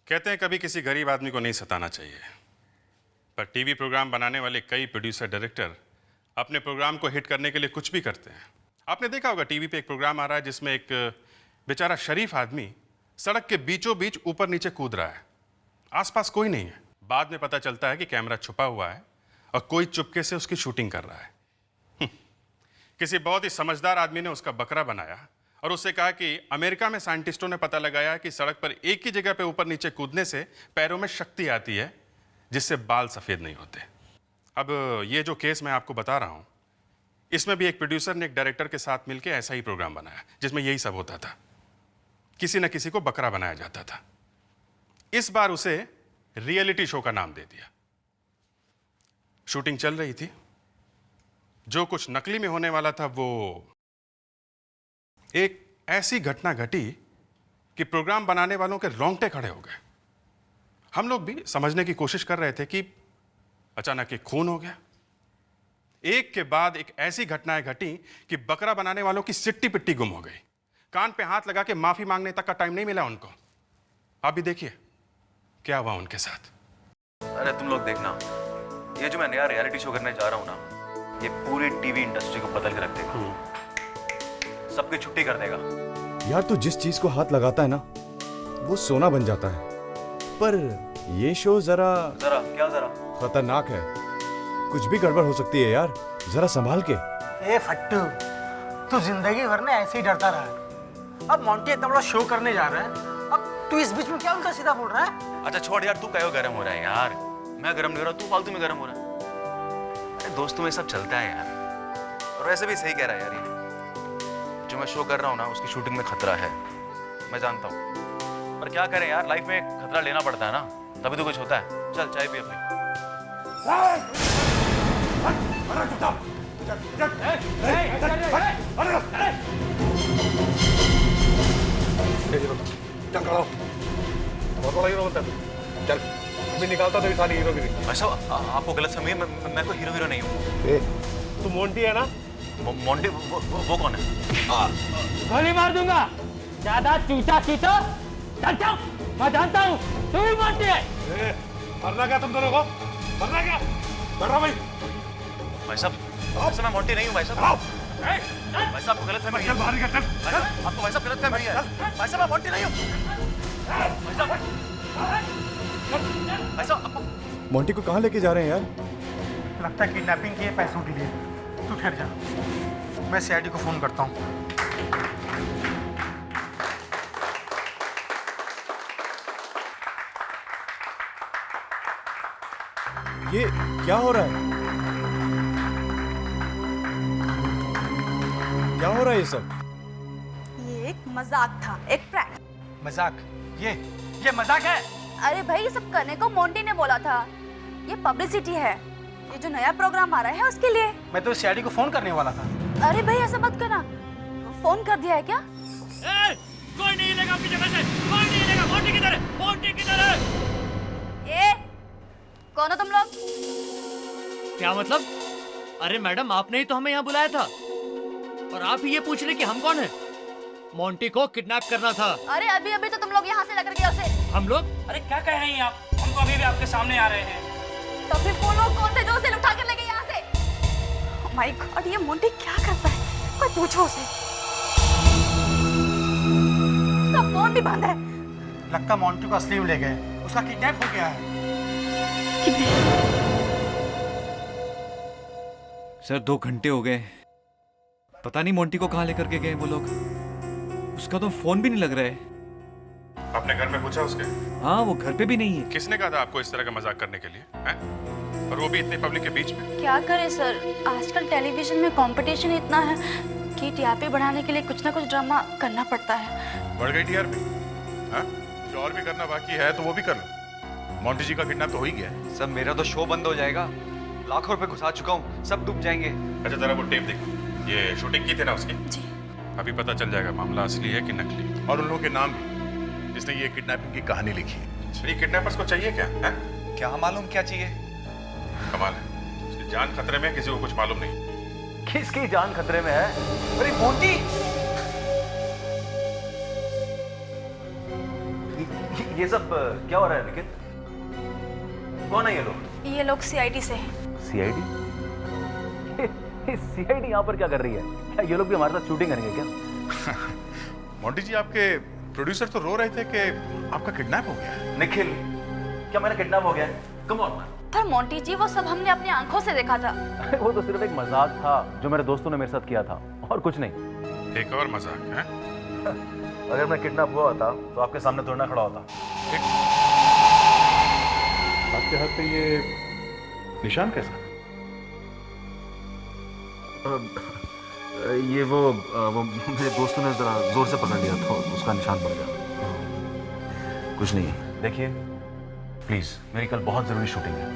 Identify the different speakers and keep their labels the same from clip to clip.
Speaker 1: कहते हैं कभी किसी गरीब आदमी को नहीं सताना चाहिए, पर टीवी प्रोग्राम बनाने वाले कई प्रोड्यूसर डायरेक्टर अपने प्रोग्राम को हिट करने के लिए कुछ भी करते हैं। आपने देखा होगा टीवी पे एक प्रोग्राम आ रहा है जिसमें एक बेचारा शरीफ आदमी सड़क के बीचों बीच ऊपर नीचे कूद रहा है, आसपास कोई नहीं है। बाद में पता चलता है कि कैमरा छुपा हुआ है और कोई चुपके से उसकी शूटिंग कर रहा है। किसी बहुत ही समझदार आदमी ने उसका बकरा बनाया और उससे कहा कि अमेरिका में साइंटिस्टों ने पता लगाया कि सड़क पर एक ही जगह पे ऊपर नीचे कूदने से पैरों में शक्ति आती है जिससे बाल सफ़ेद नहीं होते। अब ये जो केस मैं आपको बता रहा हूँ, इसमें भी एक प्रोड्यूसर ने एक डायरेक्टर के साथ मिलकर ऐसा ही प्रोग्राम बनाया जिसमें यही सब होता था, किसी न किसी को बकरा बनाया जाता था। इस बार उसे रियलिटी शो का नाम दे दिया। शूटिंग चल रही थी, जो कुछ नकली में होने वाला था वो एक ऐसी घटना घटी कि प्रोग्राम बनाने वालों के रोंगटे खड़े हो गए। हम लोग भी समझने की कोशिश कर रहे थे कि अचानक एक खून हो गया। एक के बाद एक ऐसी घटनाएं घटी कि बकरा बनाने वालों की सिट्टी पिट्टी गुम हो गई। कान पे हाथ लगा के माफी मांगने तक का टाइम नहीं मिला उनको। आप भी देखिए क्या हुआ उनके साथ।
Speaker 2: अरे तुम लोग देखना, ये जो मैं नया रियलिटी शो करने जा रहा हूँ ना, ये पूरी टीवी इंडस्ट्री को बदल के रख देगा, सबकी छुट्टी कर देगा।
Speaker 3: यार तू जिस चीज को हाथ लगाता है ना वो सोना बन जाता है, पर ये शो जरा
Speaker 2: जरा
Speaker 3: खतरनाक है। कुछ भी गड़बड़ हो सकती है यार, जरा संभाल के।
Speaker 4: ए फट्टू, तू जिंदगी भर ना ऐसे ही डरता रहा है। अब मोंटी इतना बड़ा शो करने जा रहा है, अब तू इस बीच में क्या उल्टा सीधा बोल रहा है?
Speaker 2: अच्छा छोड़ यार, तू क्यों गर्म हो रहा है यार? मैं गर्म नहीं हो रहा, तू फालतू में गर्म हो रहा है। अरे दोस्तों में सब चलता है यार, और वैसे भी सही कह रहा है यार। ये जो मैं शो कर रहा हूँ ना, उसकी शूटिंग में खतरा है, मैं जानता हूँ, पर क्या करें यार, लाइफ में खतरा लेना पड़ता है ना, तभी तो कुछ होता है। चल चाय पी अपनी।
Speaker 5: चल मैं निकालता तो सारी हीरोगिरी।
Speaker 2: ऐसा आपको गलत समझिए, मैं कोई हीरो नहीं हूँ।
Speaker 5: तू मोंटी है ना?
Speaker 2: मोंटी वो कौन है?
Speaker 6: गोली मार दूंगा, ज्यादा चूचा खींचो। चल चल, मैं जानता हूँ तू ही मोंटी है।
Speaker 5: मरना क्या तुम दोनों को? मरना क्या? डरो भाई।
Speaker 2: भाई साहब मैं मोंटी नहीं हूँ भाई साहब। भाई साहब आपको गलत फहमी है।
Speaker 5: बाहर निकल, चल।
Speaker 2: आपको भाई साहब गलत फहमी है। भाई साहब मैं मोंटी नहीं हूँ। भाई साहब आपको
Speaker 3: मोंटी को कहाँ लेके जा रहे हैं यार?
Speaker 4: लगता है किडनैपिंग के पैसों के लिए। तू ठहर जा, मैं सीआईडी को फोन करता हूँ।
Speaker 3: ये क्या हो रहा है? क्या हो रहा है ये सब?
Speaker 7: ये एक मजाक था, एक प्रैंक।
Speaker 4: मजाक? ये मजाक है?
Speaker 7: अरे भाई ये सब करने को मोंटी ने बोला था, ये पब्लिसिटी है, ये जो नया प्रोग्राम आ रहा है उसके लिए।
Speaker 4: मैं तो सीआईडी को फोन करने वाला था।
Speaker 7: अरे भाई ऐसा मत करना, फोन कर दिया है क्या?
Speaker 6: कोई नहीं लेगा अपनी जगह से, कोई नहीं लेगा। मोंटी किधर है? मोंटी किधर है?
Speaker 7: ए, कौन हो तुम लोग?
Speaker 6: क्या मतलब? अरे मैडम, आपने ही तो हमें यहाँ बुलाया था और आप ही ये पूछ रहे कि हम कौन है? मोंटी को किडनैप करना था।
Speaker 7: अरे अभी अभी तो तुम लोग यहाँ से लेकर गए उसे।
Speaker 6: हम लोग?
Speaker 8: अरे क्या कह रही हैं आप? हम तो अभी भी आपके सामने आ रहे हैं।
Speaker 7: तो फिर वो लोग कौन थे जो उसे उठा कर ले गए यहाँ से? Oh my God, ये मोंटी क्या करता है? कोई पूछो उसे। उसका फोन भी बंद है।
Speaker 4: लगता मोंटी को असली में ले गए, उसका किडनैप हो गया है।
Speaker 9: सर 2 घंटे हो गए, पता नहीं मोंटी को कहाँ लेकर के गए वो लोग। उसका तो फोन भी नहीं लग रहा है।
Speaker 1: आपने घर में पूछा उसके?
Speaker 9: हाँ, वो घर पे भी नहीं है।
Speaker 1: किसने कहा था आपको इस तरह का मजाक करने के लिए हैं? और वो भी इतनी पब्लिक के बीच में?
Speaker 7: क्या करें सर, आजकल टेलीविजन में कंपटीशन इतना है कि टीआरपी बढ़ाने के लिए कुछ ना कुछ ड्रामा करना पड़ता है।
Speaker 5: बढ़ गई टीआरपी? हाँ, जो और भी करना बाकी है तो वो भी कर लो। मोंटी जी का किडनैप तो हो ही गया है।
Speaker 2: सब मेरा तो शो बंद हो जाएगा, लाखों रुपए घुसा चुका हूँ, सब डूब जाएंगे।
Speaker 1: अच्छा जरा वो टेप देखो, ये शूटिंग की थी ना उसकी?
Speaker 7: जी।
Speaker 1: अभी पता चल जाएगा मामला असली है कि नकली।
Speaker 5: और उन लोगों के नाम भी जिसने ये किडनैपिंग की कहानी लिखी है।
Speaker 1: ये किडनैपर्स को चाहिए क्या है?
Speaker 2: क्या मालूम क्या चाहिए?
Speaker 1: कमाल है, उसकी जान खतरे में, किसी को कुछ मालूम नहीं।
Speaker 2: किसकी जान खतरे में है? अरे मोंटी, ये सब क्या हो रहा है निखिल? कौन है ये लोग?
Speaker 7: ये लोग सीआईडी से हैं।
Speaker 2: सीआईडी? सीआईडी यहाँ पर क्या कर रही है? क्या ये लोग भी हमारे साथ शूटिंग करेंगे क्या?
Speaker 5: मोंटी जी, आपके प्रोड्यूसर तो रो रहे थे कि आपका किडनैप हो गया है।
Speaker 2: निखिल, क्या मैंने किडनैप हो गया? Come on.
Speaker 7: पर मोंटी जी, वो सब हमने अपनी आंखों से देखा था।
Speaker 2: वो तो सिर्फ एक मजाक था जो मेरे दोस्तों ने मेरे साथ किया था, और कुछ नहीं।
Speaker 1: एक और मजाक है।
Speaker 2: अगर मैं किडनैप हुआ होता तो आपके सामने थोड़ा ना खड़ा होता।
Speaker 5: आपके हाथ पे ये निशान कैसा?
Speaker 2: ये वो मेरे दोस्तों ने जरा जोर से पकड़ लिया तो उसका निशान पड़ गया। कुछ नहीं। देखिए प्लीज, मेरी कल बहुत जरूरी शूटिंग है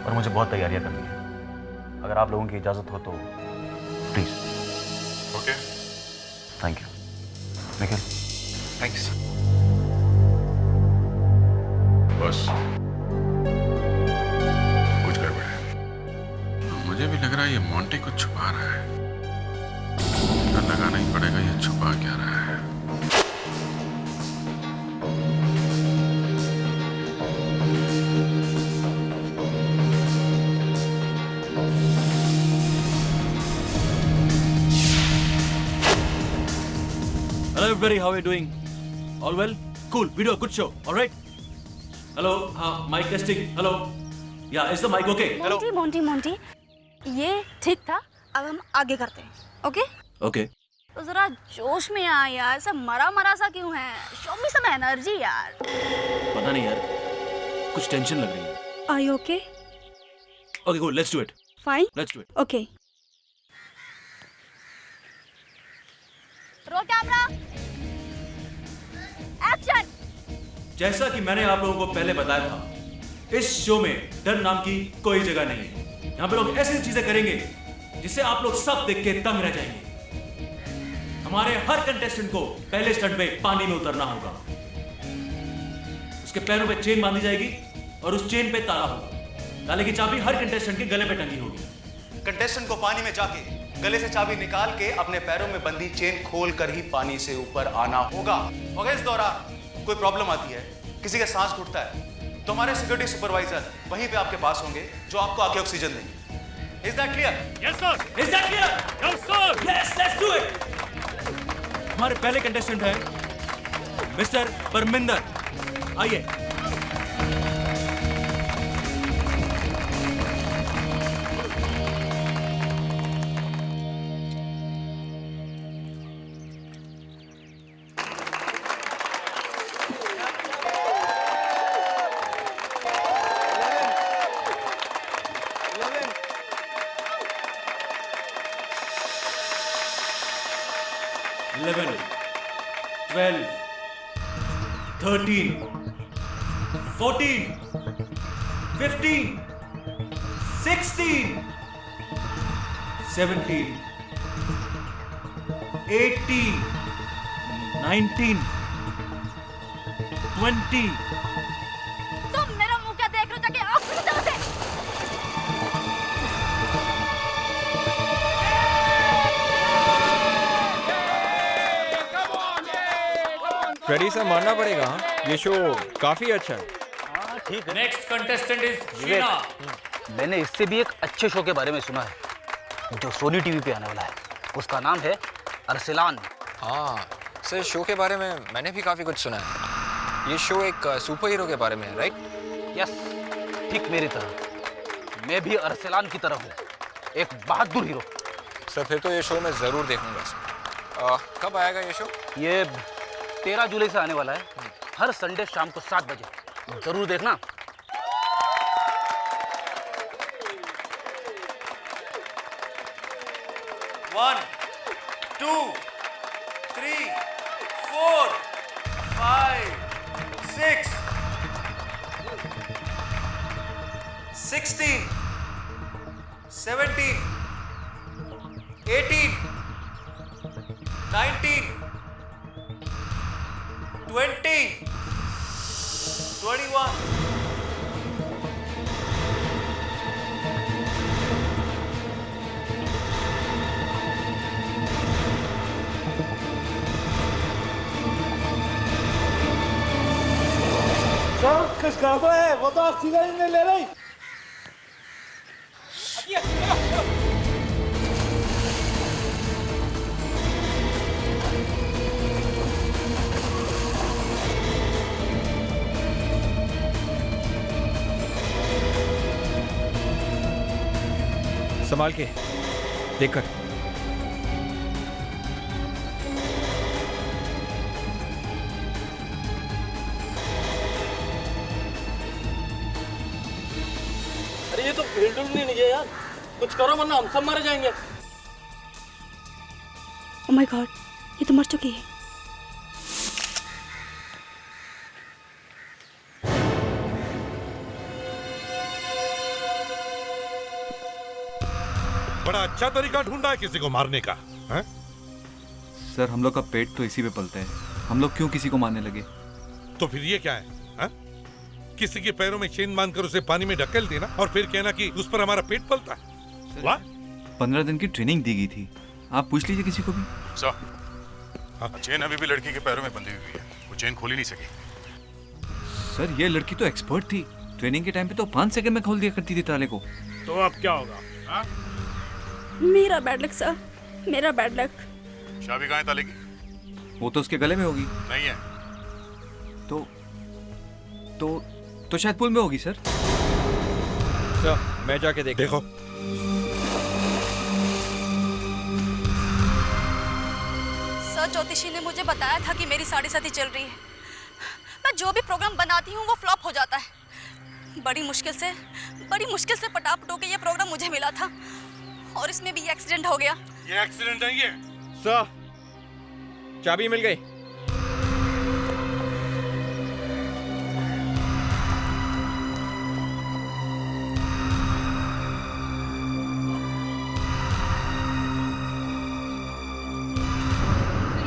Speaker 2: और मुझे बहुत तैयारियां करनी है। अगर आप लोगों की इजाजत हो तो please.
Speaker 1: Okay,
Speaker 2: thank you Nikhil.
Speaker 1: Thanks.
Speaker 5: बस कुछ गड़बड़ है।
Speaker 1: मुझे भी लग रहा है ये मोंटी कुछ छुपा रहा है। पता लगाना ही पड़ेगा ये छुपा क्या रहा है।
Speaker 10: Hello everybody, how are you doing? All well? Cool, we do a good show, all right? Hello, mic testing, hello? Yeah, is the mic okay? Hello?
Speaker 7: Monty Monty, ये ठीक था। अब हम आगे करते हैं, ओके?
Speaker 10: Okay.
Speaker 7: तो जरा जोश में आ यार, सब मरा मरा सा क्यों है? शो मी सम एनर्जी यार।
Speaker 10: पता नहीं यार, कुछ टेंशन लग रही है।
Speaker 7: Are you okay?
Speaker 10: Okay, cool, let's do it.
Speaker 7: Fine.
Speaker 10: Let's do it.
Speaker 7: Okay. Roll camera, action.
Speaker 10: जैसा कि मैंने आप लोगों को पहले बताया था, इस शो में डर नाम की कोई जगह नहीं है। यहाँ पे लोग ऐसी चीजें करेंगे जिसे आप लोग सब देख के दंग रह जाएंगे। हमारे हर कंटेस्टेंट को पहले स्टंट पे पानी में उतरना होगा। उसके पैरों पे चेन बांधी जाएगी और उस चेन पे ताला होगा। ताले की चाबी हर कंटेस्टेंट के गले पे टंगी होगी।
Speaker 2: कंटेस्टेंट को पानी में जाके गले से चाबी निकाल के अपने पैरों में बंधी चेन खोल कर ही पानी से ऊपर आना होगा। अगर इस दौरान कोई प्रॉब्लम आती है, किसी का सांस घुटता है, तो हमारे सिक्योरिटी सुपरवाइजर वहीं पे आपके पास होंगे जो आपको आके ऑक्सीजन देंगे। Is that clear?
Speaker 10: Yes sir. Is that clear? Yes sir. Yes, let's do it. हमारे पहले कंटेस्टेंट है मिस्टर परमिंदर। आइए। Eleven, 12, 13, 14, 15, 16, 17, 18, 19, 20.
Speaker 7: तुम मेरा मुंह क्या देख रहे हो? जाके ऑक्सीजन दो उसे।
Speaker 11: फ्रेडी से मानना पड़ेगा, ये शो काफी अच्छा है।
Speaker 8: ठीक है। Next contestant is Sheena.
Speaker 4: मैंने इससे भी एक अच्छे शो के बारे में सुना है जो सोनी टीवी पे आने वाला है। उसका नाम है अरसलान।
Speaker 11: हाँ सर, शो के बारे में मैंने भी काफी कुछ सुना है। ये शो एक सुपर हीरो के बारे में है, राइट?
Speaker 4: यस, ठीक मेरी तरह। मैं भी अरसलान की तरह हूँ, एक बहादुर हीरो।
Speaker 11: सर फिर तो ये शो मैं जरूर देखूंगा। कब आएगा ये शो?
Speaker 4: ये 13 जुलाई से आने वाला है, हर संडे शाम को 7 बजे। जरूर देखना।
Speaker 2: One, 2, 3, 4, 5, 6, 16, 17, 18, 19, 20, 21.
Speaker 12: कुछ गड़बड़ है, वो तो ऑक्सीजन ही नहीं ले रही।
Speaker 13: संभाल के देखकर।
Speaker 12: अरे ये तो फील्ड नहीं है यार, कुछ करो वरना हम सब मारे जाएंगे।
Speaker 7: ओह माय गॉड, ये तो मर चुकी है।
Speaker 5: बड़ा अच्छा तरीका ढूंढा है किसी को मारने का, हैं?
Speaker 9: सर हम लोग का पेट तो इसी पे पलता है, हम लोग क्यों किसी को मारने लगे?
Speaker 5: तो फिर ये क्या है, हैं? किसी के पैरों में चेन बांधकर उसे पानी में ढकेल देना और फिर कहना कि उस पर हमारा पेट पलता है। वाह!
Speaker 9: 15 दिन की ट्रेनिंग दी गई थी, आप पूछ लीजिए किसी को भी।
Speaker 5: चेन अभी भी लड़की के पैरों में बंधी हुई है, वो चेन खोल ही नहीं सकी।
Speaker 9: सर ये लड़की तो एक्सपर्ट थी, ट्रेनिंग के टाइम पे तो 5 सेकंड में खोल दिया करती थी ताले को।
Speaker 12: तो अब क्या होगा? हाँ?
Speaker 7: मेरा बैड लक सर, मेरा बैड लक।
Speaker 5: चाबी कहाँ है ताले की?
Speaker 9: वो तो उसके गले में होगी।
Speaker 5: नहीं है।
Speaker 9: तो शायद पुल में होगी सर।
Speaker 13: मैं जाके
Speaker 5: देखो।
Speaker 7: सर ज्योतिषी ने मुझे बताया था कि मेरी साढ़े साथी चल रही है। मैं जो भी प्रोग्राम बनाती हूँ वो फ्लॉप हो जाता है। बड़ी मुश्किल से पटापटो के ये प्रोग्राम मुझे मिला था और इसमें भी एक्सीडेंट हो गया।
Speaker 5: ये एक्सीडेंट नहीं है
Speaker 13: सर, चाबी मिल गई।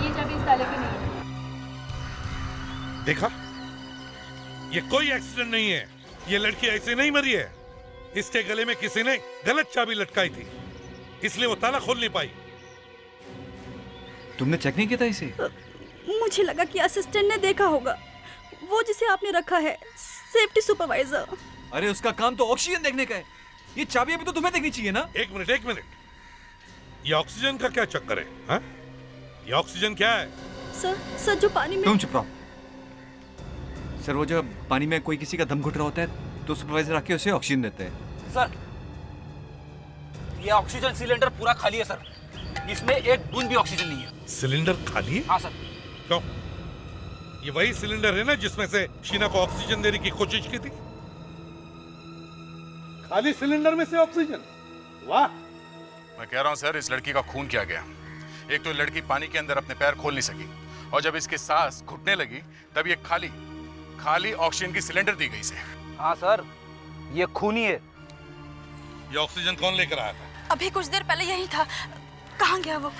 Speaker 7: ये चाबी इस ताले की नहीं है।
Speaker 5: देखा, ये कोई एक्सीडेंट नहीं है, ये लड़की ऐसे नहीं मरी है। इसके गले में किसी ने गलत चाबी लटकाई थी, इसलिए वो ताला खोल नहीं पाई।
Speaker 9: तुमने चेक नहीं किया था इसे?
Speaker 7: मुझे लगा कि असिस्टेंट ने देखा होगा, वो जिसे आपने रखा है सेफ्टी सुपरवाइजर।
Speaker 9: अरे उसका काम तो ऑक्सीजन देखने का है, ये चाबी अभी तो तुम्हें देखनी चाहिए ना।
Speaker 5: एक मिनट, ये ऑक्सीजन का क्या चक्कर है, हाँ? ये ऑक्सीजन क्या है?
Speaker 7: सर जो पानी में।
Speaker 9: तुम चुप रहो। सर वो जब पानी में कोई किसी का दम घुट रहा होता है तो सुपरवाइजर आके उसे ऑक्सीजन देते हैं।
Speaker 12: सर ये ऑक्सीजन सिलेंडर पूरा खाली है सर, इसमें एक बूंद भी ऑक्सीजन नहीं है।
Speaker 5: सिलेंडर खाली है?
Speaker 12: हाँ सर।
Speaker 5: क्यों? ये वही सिलेंडर है ना जिसमें से शीना को ऑक्सीजन देने की कोशिश की थी? खाली सिलेंडर में से ऑक्सीजन? वाह! मैं कह रहा हूं सर, इस लड़की का खून किया गया। एक तो लड़की पानी के अंदर अपने पैर खोल नहीं सकी और जब इसके सांस घुटने लगी तब ये खाली ऑक्सीजन की सिलेंडर दी गई इसे।
Speaker 12: हाँ सर, ये खून ही है।
Speaker 5: ये ऑक्सीजन कौन लेकर आया था?
Speaker 7: अभी कुछ देर पहले यही था। कहाँ गया वो?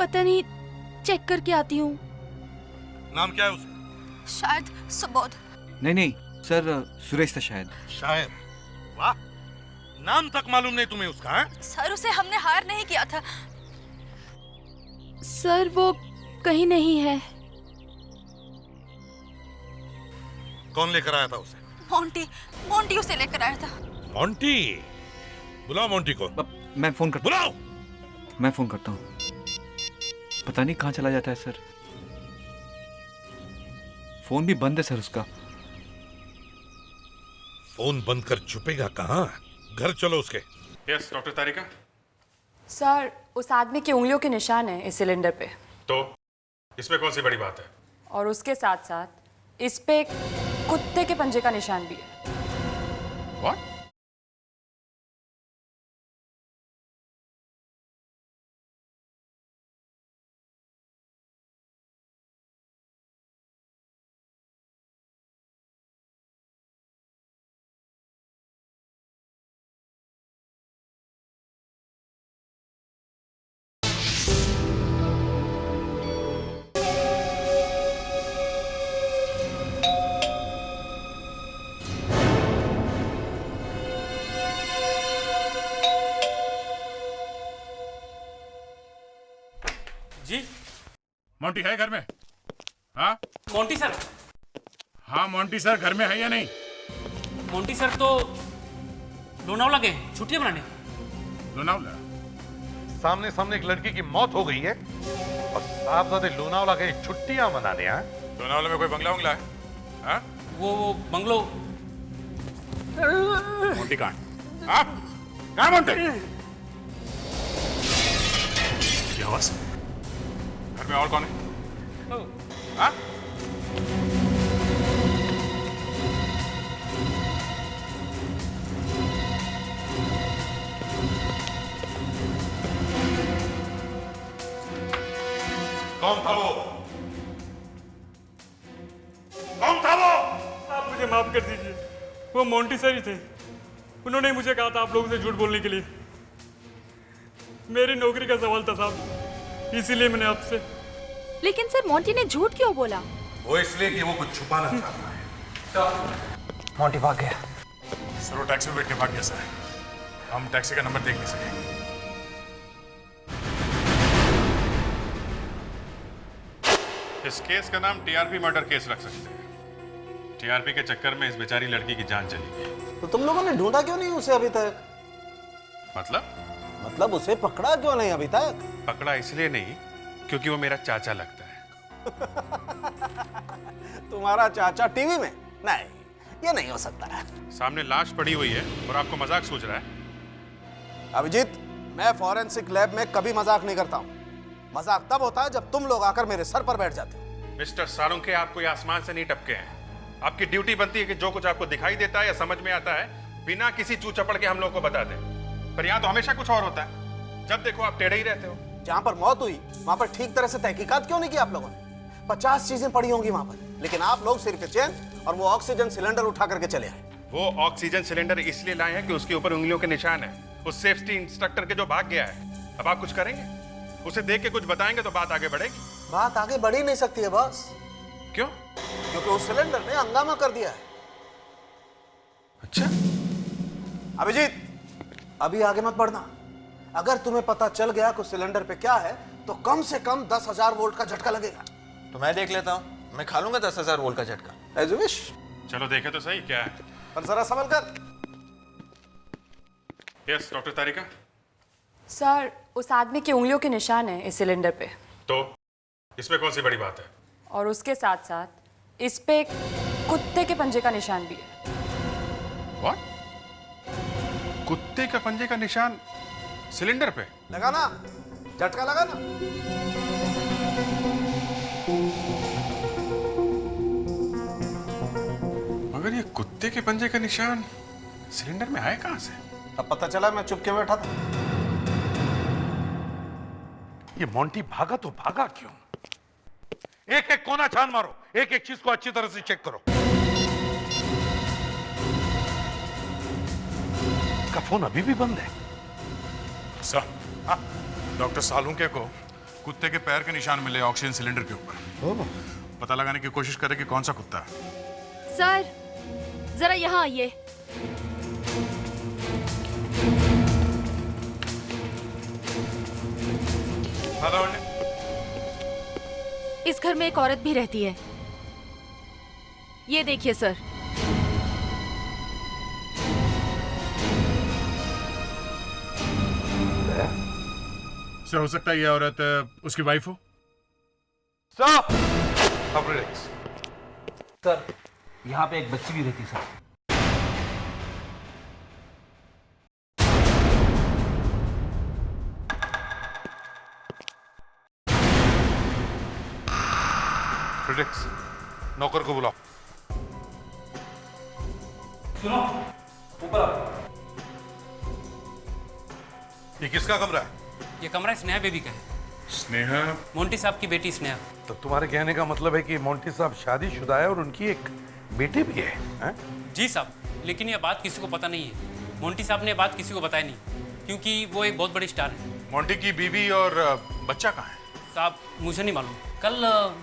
Speaker 7: पता नहीं, चेक करके आती हूँ।
Speaker 5: नाम क्या है उसका?
Speaker 7: शायद सुबोध।
Speaker 9: नहीं सर, सुरेश था शायद।
Speaker 5: वाह, नाम तक मालूम नहीं तुम्हें उसका, है?
Speaker 7: सर उसे हमने हायर नहीं किया था। सर वो कहीं नहीं है।
Speaker 5: कौन लेकर आया था उसे?
Speaker 7: मोंटी उसे लेकर आया था।
Speaker 5: मोंटी? बुलाओ मोंटी को।
Speaker 9: मैं फोन करता
Speaker 5: बुलाओ।
Speaker 9: मैं फोन करता हूँ। पता नहीं कहाँ चला जाता है सर, फोन भी बंद है सर उसका।
Speaker 5: फोन बंद कर छुपेगा कहाँ? घर चलो उसके।
Speaker 1: यस डॉक्टर तारिका।
Speaker 14: सर उस आदमी की उंगलियों के निशान है इस सिलेंडर पे।
Speaker 1: तो इसमें कौन सी बड़ी बात है?
Speaker 14: और उसके साथ साथ इस पे एक कुत्ते के पंजे का निशान भी है।
Speaker 1: What?
Speaker 5: मोंटी है घर में? हाँ
Speaker 8: मोंटी सर।
Speaker 5: हाँ मोंटी सर घर में है या नहीं?
Speaker 12: मोंटी सर तो लोनावला गए छुट्टियां मनाने।
Speaker 5: लोनावला? सामने सामने एक लड़की की मौत हो गई है और साहबजादे लोनावला गए छुट्टियां मनाने। हैं लोनावला में कोई बंगला है? हाँ?
Speaker 12: वो बंगलो
Speaker 5: मोंटी कहाँ? हाँ? कहाँ मोंटी? क्या आवाज? घर में और कौन है? हाँ? कौन था वो? कौन था वो?
Speaker 15: आप मुझे माफ कर दीजिए, वो मोंटी सर ही थे। उन्होंने मुझे कहा था आप लोगों से झूठ बोलने के लिए। मेरी नौकरी का सवाल था साहब, इसीलिए मैंने आपसे।
Speaker 16: लेकिन सर मोंटी ने झूठ क्यों बोला?
Speaker 5: वो इसलिए कि वो कुछ छुपाना चाहता है।
Speaker 4: मोंटी भाग गया।
Speaker 5: सर वो टैक्सी में बैठ के भाग गया सर। हम टैक्सी का नंबर देख नहीं सके।
Speaker 1: इस केस का नाम टीआरपी मर्डर केस रख सकते हैं। टीआरपी के चक्कर में इस बेचारी लड़की की जान चली गई।
Speaker 4: तो तुम लोगों ने ढूंढा क्यों नहीं उसे अभी तक?
Speaker 1: मतलब
Speaker 4: उसे पकड़ा क्यों नहीं अभी तक?
Speaker 1: पकड़ा इसलिए नहीं क्योंकि वो मेरा चाचा लगता है।
Speaker 4: तुम्हारा चाचा टीवी में? नहीं, ये नहीं हो सकता है।
Speaker 1: सामने लाश पड़ी हुई है और आपको मजाक सूझ रहा है?
Speaker 4: अभिजीत, मैं फॉरेंसिक लैब में कभी मजाक नहीं करता हूँ। मजाक तब होता है जब तुम लोग आकर मेरे सर पर बैठ जाते हो।
Speaker 1: मिस्टर सालुंके, आपको ये आसमान से नहीं टपके हैं। आपकी ड्यूटी बनती है कि जो कुछ आपको दिखाई देता है या समझ में आता है बिना किसी चू चपड़ के हम लोग को बता दें। पर यहाँ तो हमेशा कुछ और होता है। जब देखो आप टेढ़े ही रहते हो।
Speaker 4: जहाँ पर मौत हुई वहां पर ठीक तरह से तहकीकात क्यों नहीं की आप लोगों ने? 50 चीजें पड़ी होंगी वहां पर, लेकिन आप लोग सिर्फ चेन और वो ऑक्सीजन सिलेंडर उठा करके चले आए।
Speaker 1: वो ऑक्सीजन सिलेंडर इसलिए लाए हैं कि उसके ऊपर उंगलियों के निशान है, उस सेफ्टी इंस्ट्रक्टर के जो भाग गया है। अब आप कुछ करेंगे? उसे देख के कुछ बताएंगे तो बात आगे बढ़ेगी।
Speaker 4: बात आगे बढ़ ही नहीं सकती है बॉस।
Speaker 1: क्यों?
Speaker 4: क्योंकि उस सिलेंडर ने हंगामा कर दिया है।
Speaker 1: अच्छा
Speaker 4: अभिजीत, अभी आगे मत बढ़ना। अगर तुम्हें पता चल गया कि सिलेंडर पे क्या है तो कम से कम 10,000 वोल्ट का झटका लगेगा।
Speaker 11: तो मैं देख लेता हूँ, मैं खा लूंगा 10,000 वोल्ट का झटका।
Speaker 4: As you wish.
Speaker 1: चलो देखे तो सही क्या है।
Speaker 4: पर जरा संभल कर।
Speaker 1: यस डॉक्टर तारिका।
Speaker 14: सर, उस आदमी की उंगलियों के निशान है इस सिलेंडर पे।
Speaker 1: तो इसमें कौन सी बड़ी बात है?
Speaker 14: और उसके साथ साथ इस पे एक कुत्ते के पंजे का निशान भी है।
Speaker 1: What? कुत्ते का पंजे का निशान सिलेंडर पे?
Speaker 4: लगा ना, झटका लगा ना।
Speaker 1: मगर ये कुत्ते के पंजे का निशान सिलेंडर में आए कहां से?
Speaker 4: अब पता चला, मैं चुप के बैठा था।
Speaker 5: ये मोंटी भागा तो भागा क्यों? एक एक कोना छान मारो, एक एक चीज को अच्छी तरह से चेक करो। इसका फोन अभी भी बंद है। सर, हाँ, डॉक्टर सालुंके को कुत्ते के पैर के निशान मिले ऑक्सीजन सिलेंडर के ऊपर। पता लगाने की कोशिश करें कि कौन सा कुत्ता है।
Speaker 16: सर, जरा यहाँ आइए।
Speaker 5: हेलो।
Speaker 16: इस घर में एक औरत भी रहती है। ये देखिए सर।
Speaker 5: सर, हो सकता है ये औरत उसकी वाइफ हो।
Speaker 12: Sir,
Speaker 5: relax.
Speaker 12: सर, यहाँ पे एक बच्ची भी रहती सर।
Speaker 5: रिलैक्स। नौकर को बुलाओ।
Speaker 12: सुनो, ऊपर आओ।
Speaker 5: ये किसका कमरा है?
Speaker 12: ये कमरा स्नेहा बेबी का है।
Speaker 5: स्नेहा?
Speaker 12: मोंटी साहब की बेटी स्नेहा।
Speaker 5: तो तुम्हारे कहने का मतलब है कि मोंटी साहब शादीशुदा है और उनकी एक बेटी भी है, हैं?
Speaker 12: जी साहब, लेकिन ये बात किसी को पता नहीं है। मोंटी साहब ने बात किसी को बताई नहीं, क्योंकि वो एक बहुत बड़ी स्टार है।
Speaker 5: मोंटी की बीवी और बच्चा कहाँ है?
Speaker 12: साहब, मुझे नहीं मालूम। कल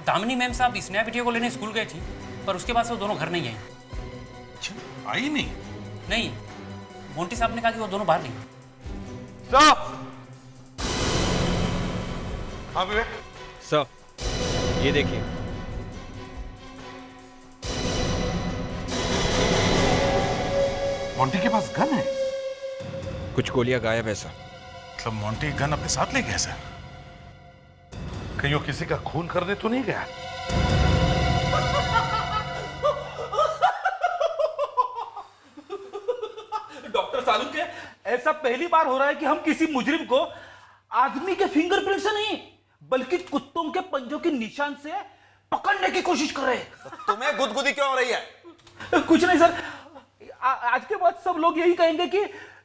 Speaker 12: दामिनी मैम साहब स्नेहा बिटिया को लेने स्कूल गए थी, पर उसके बाद से वो दोनों घर नहीं आई।
Speaker 5: आई नहीं?
Speaker 12: नहीं, मोंटी साहब ने कहा कि वो दोनों बाहर नहीं।
Speaker 5: हाँ विवेक।
Speaker 13: सर, ये देखिए।
Speaker 5: मोंटी के पास गन है?
Speaker 13: कुछ गोलियां गायब है सर।
Speaker 5: मतलब मोंटी गन अपने साथ ले गया सर? कहीं वो किसी का खून करने तो नहीं गया?
Speaker 12: डॉक्टर सालुंके, ऐसा पहली बार हो रहा है कि हम किसी मुजरिम को आदमी के फिंगरप्रिंट से नहीं बल्कि कुत्तों के पंजों के निशान से पकड़ने की कोशिश कर रहे हैं।
Speaker 17: तुम्हें गुदगुदी क्यों हो रही है?
Speaker 12: कुछ नहीं सर, आज के बाद सब लोग यही कहेंगे कि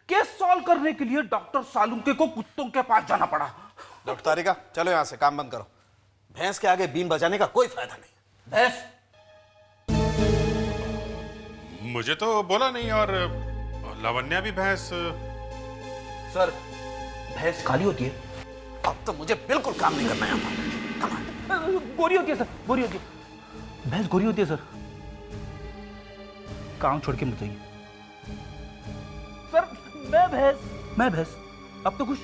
Speaker 12: केस सॉल्व करने के लिए डॉक्टर सालुंके को कुत्तों के पास जाना पड़ा।
Speaker 17: डॉक्टर तारिका, चलो यहां से, काम बंद करो। भैंस के आगे बीन बजाने का कोई फायदा नहीं।
Speaker 12: भैंस?
Speaker 1: मुझे तो बोला नहीं, और लावण्या भी भैंस।
Speaker 12: सर, भैंस काली होती है।
Speaker 17: अब तो मुझे बिल्कुल काम नहीं करना है।
Speaker 12: गोरी होती है सर, गोरी होती है। भैंस गोरी होती है सर। काम छोड़ के मत जाइए सर। मैं भैंस। अब तो खुश?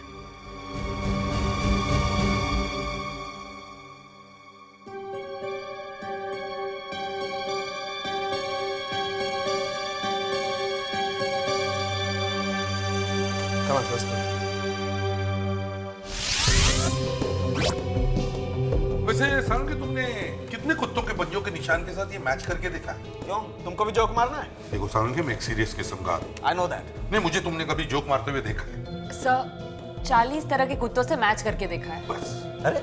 Speaker 5: वैसे सालुंके, तुमने कितने कुत्तों के पंजों के निशान के साथ ये मैच करके देखा?
Speaker 17: क्यों, तुमको भी जोक मारना है?
Speaker 5: देखो सालुंके, मैं एक सीरियस किस्म का आदमी।
Speaker 17: I know that.
Speaker 5: नहीं, मुझे तुमने कभी जोक मारते हुए देखा है?
Speaker 14: सर, 40 तरह के कुत्तों से मैच करके देखा है।
Speaker 5: बस?
Speaker 17: अरे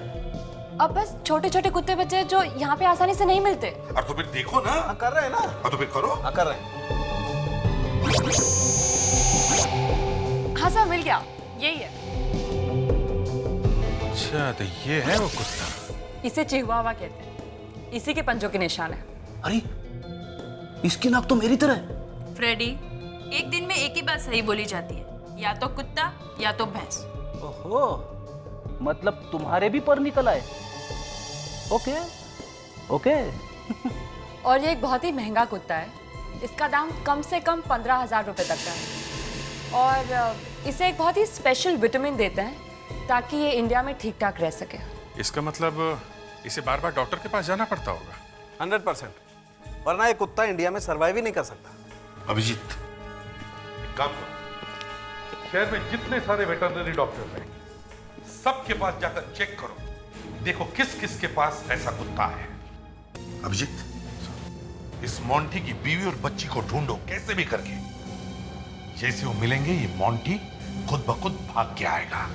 Speaker 14: अब बस छोटे छोटे कुत्ते बच्चे जो यहाँ पे आसानी से नहीं मिलते।
Speaker 5: और तो फिर देखो ना।
Speaker 17: कर रहे हैं ना।
Speaker 5: और तो फिर करो।
Speaker 17: कर रहे हैं।
Speaker 14: हाँ सर, मिल गया, यही है।
Speaker 1: अच्छा, तो ये है वो कुत्ता।
Speaker 14: इसे चिहुआवा कहते हैं। इसी के पंजों के निशान है।
Speaker 12: अरे, इसकी नाक तो मेरी तरह है।
Speaker 16: फ्रेडी, एक दिन में एक ही बात सही बोली जाती है, या तो कुत्ता या तो भैंस।
Speaker 12: ओहो, मतलब तुम्हारे भी पर निकल आए। Okay okay.
Speaker 14: और ये एक बहुत ही महंगा कुत्ता है। इसका दाम कम से कम 15,000 रुपए तक का है। और इसे एक बहुत ही स्पेशल विटामिन देते हैं ताकि ये इंडिया में ठीक ठाक रह सके।
Speaker 1: इसका मतलब इसे बार बार डॉक्टर के पास जाना पड़ता होगा।
Speaker 17: 100%, वरना ये कुत्ता इंडिया में सर्वाइव ही नहीं कर सकता।
Speaker 5: अभिजीत, एक काम करो, शहर में जितने सारे वेटरनरी डॉक्टर्स हैं, सबके पास जाकर चेक करो, देखो किस किस के पास ऐसा कुत्ता है। अभिजीत, इस मोंटी की बीवी और बच्ची को ढूंढो कैसे भी करके। जैसे वो मिलेंगे, ये मोंटी खुद ब खुद भाग के आएगा।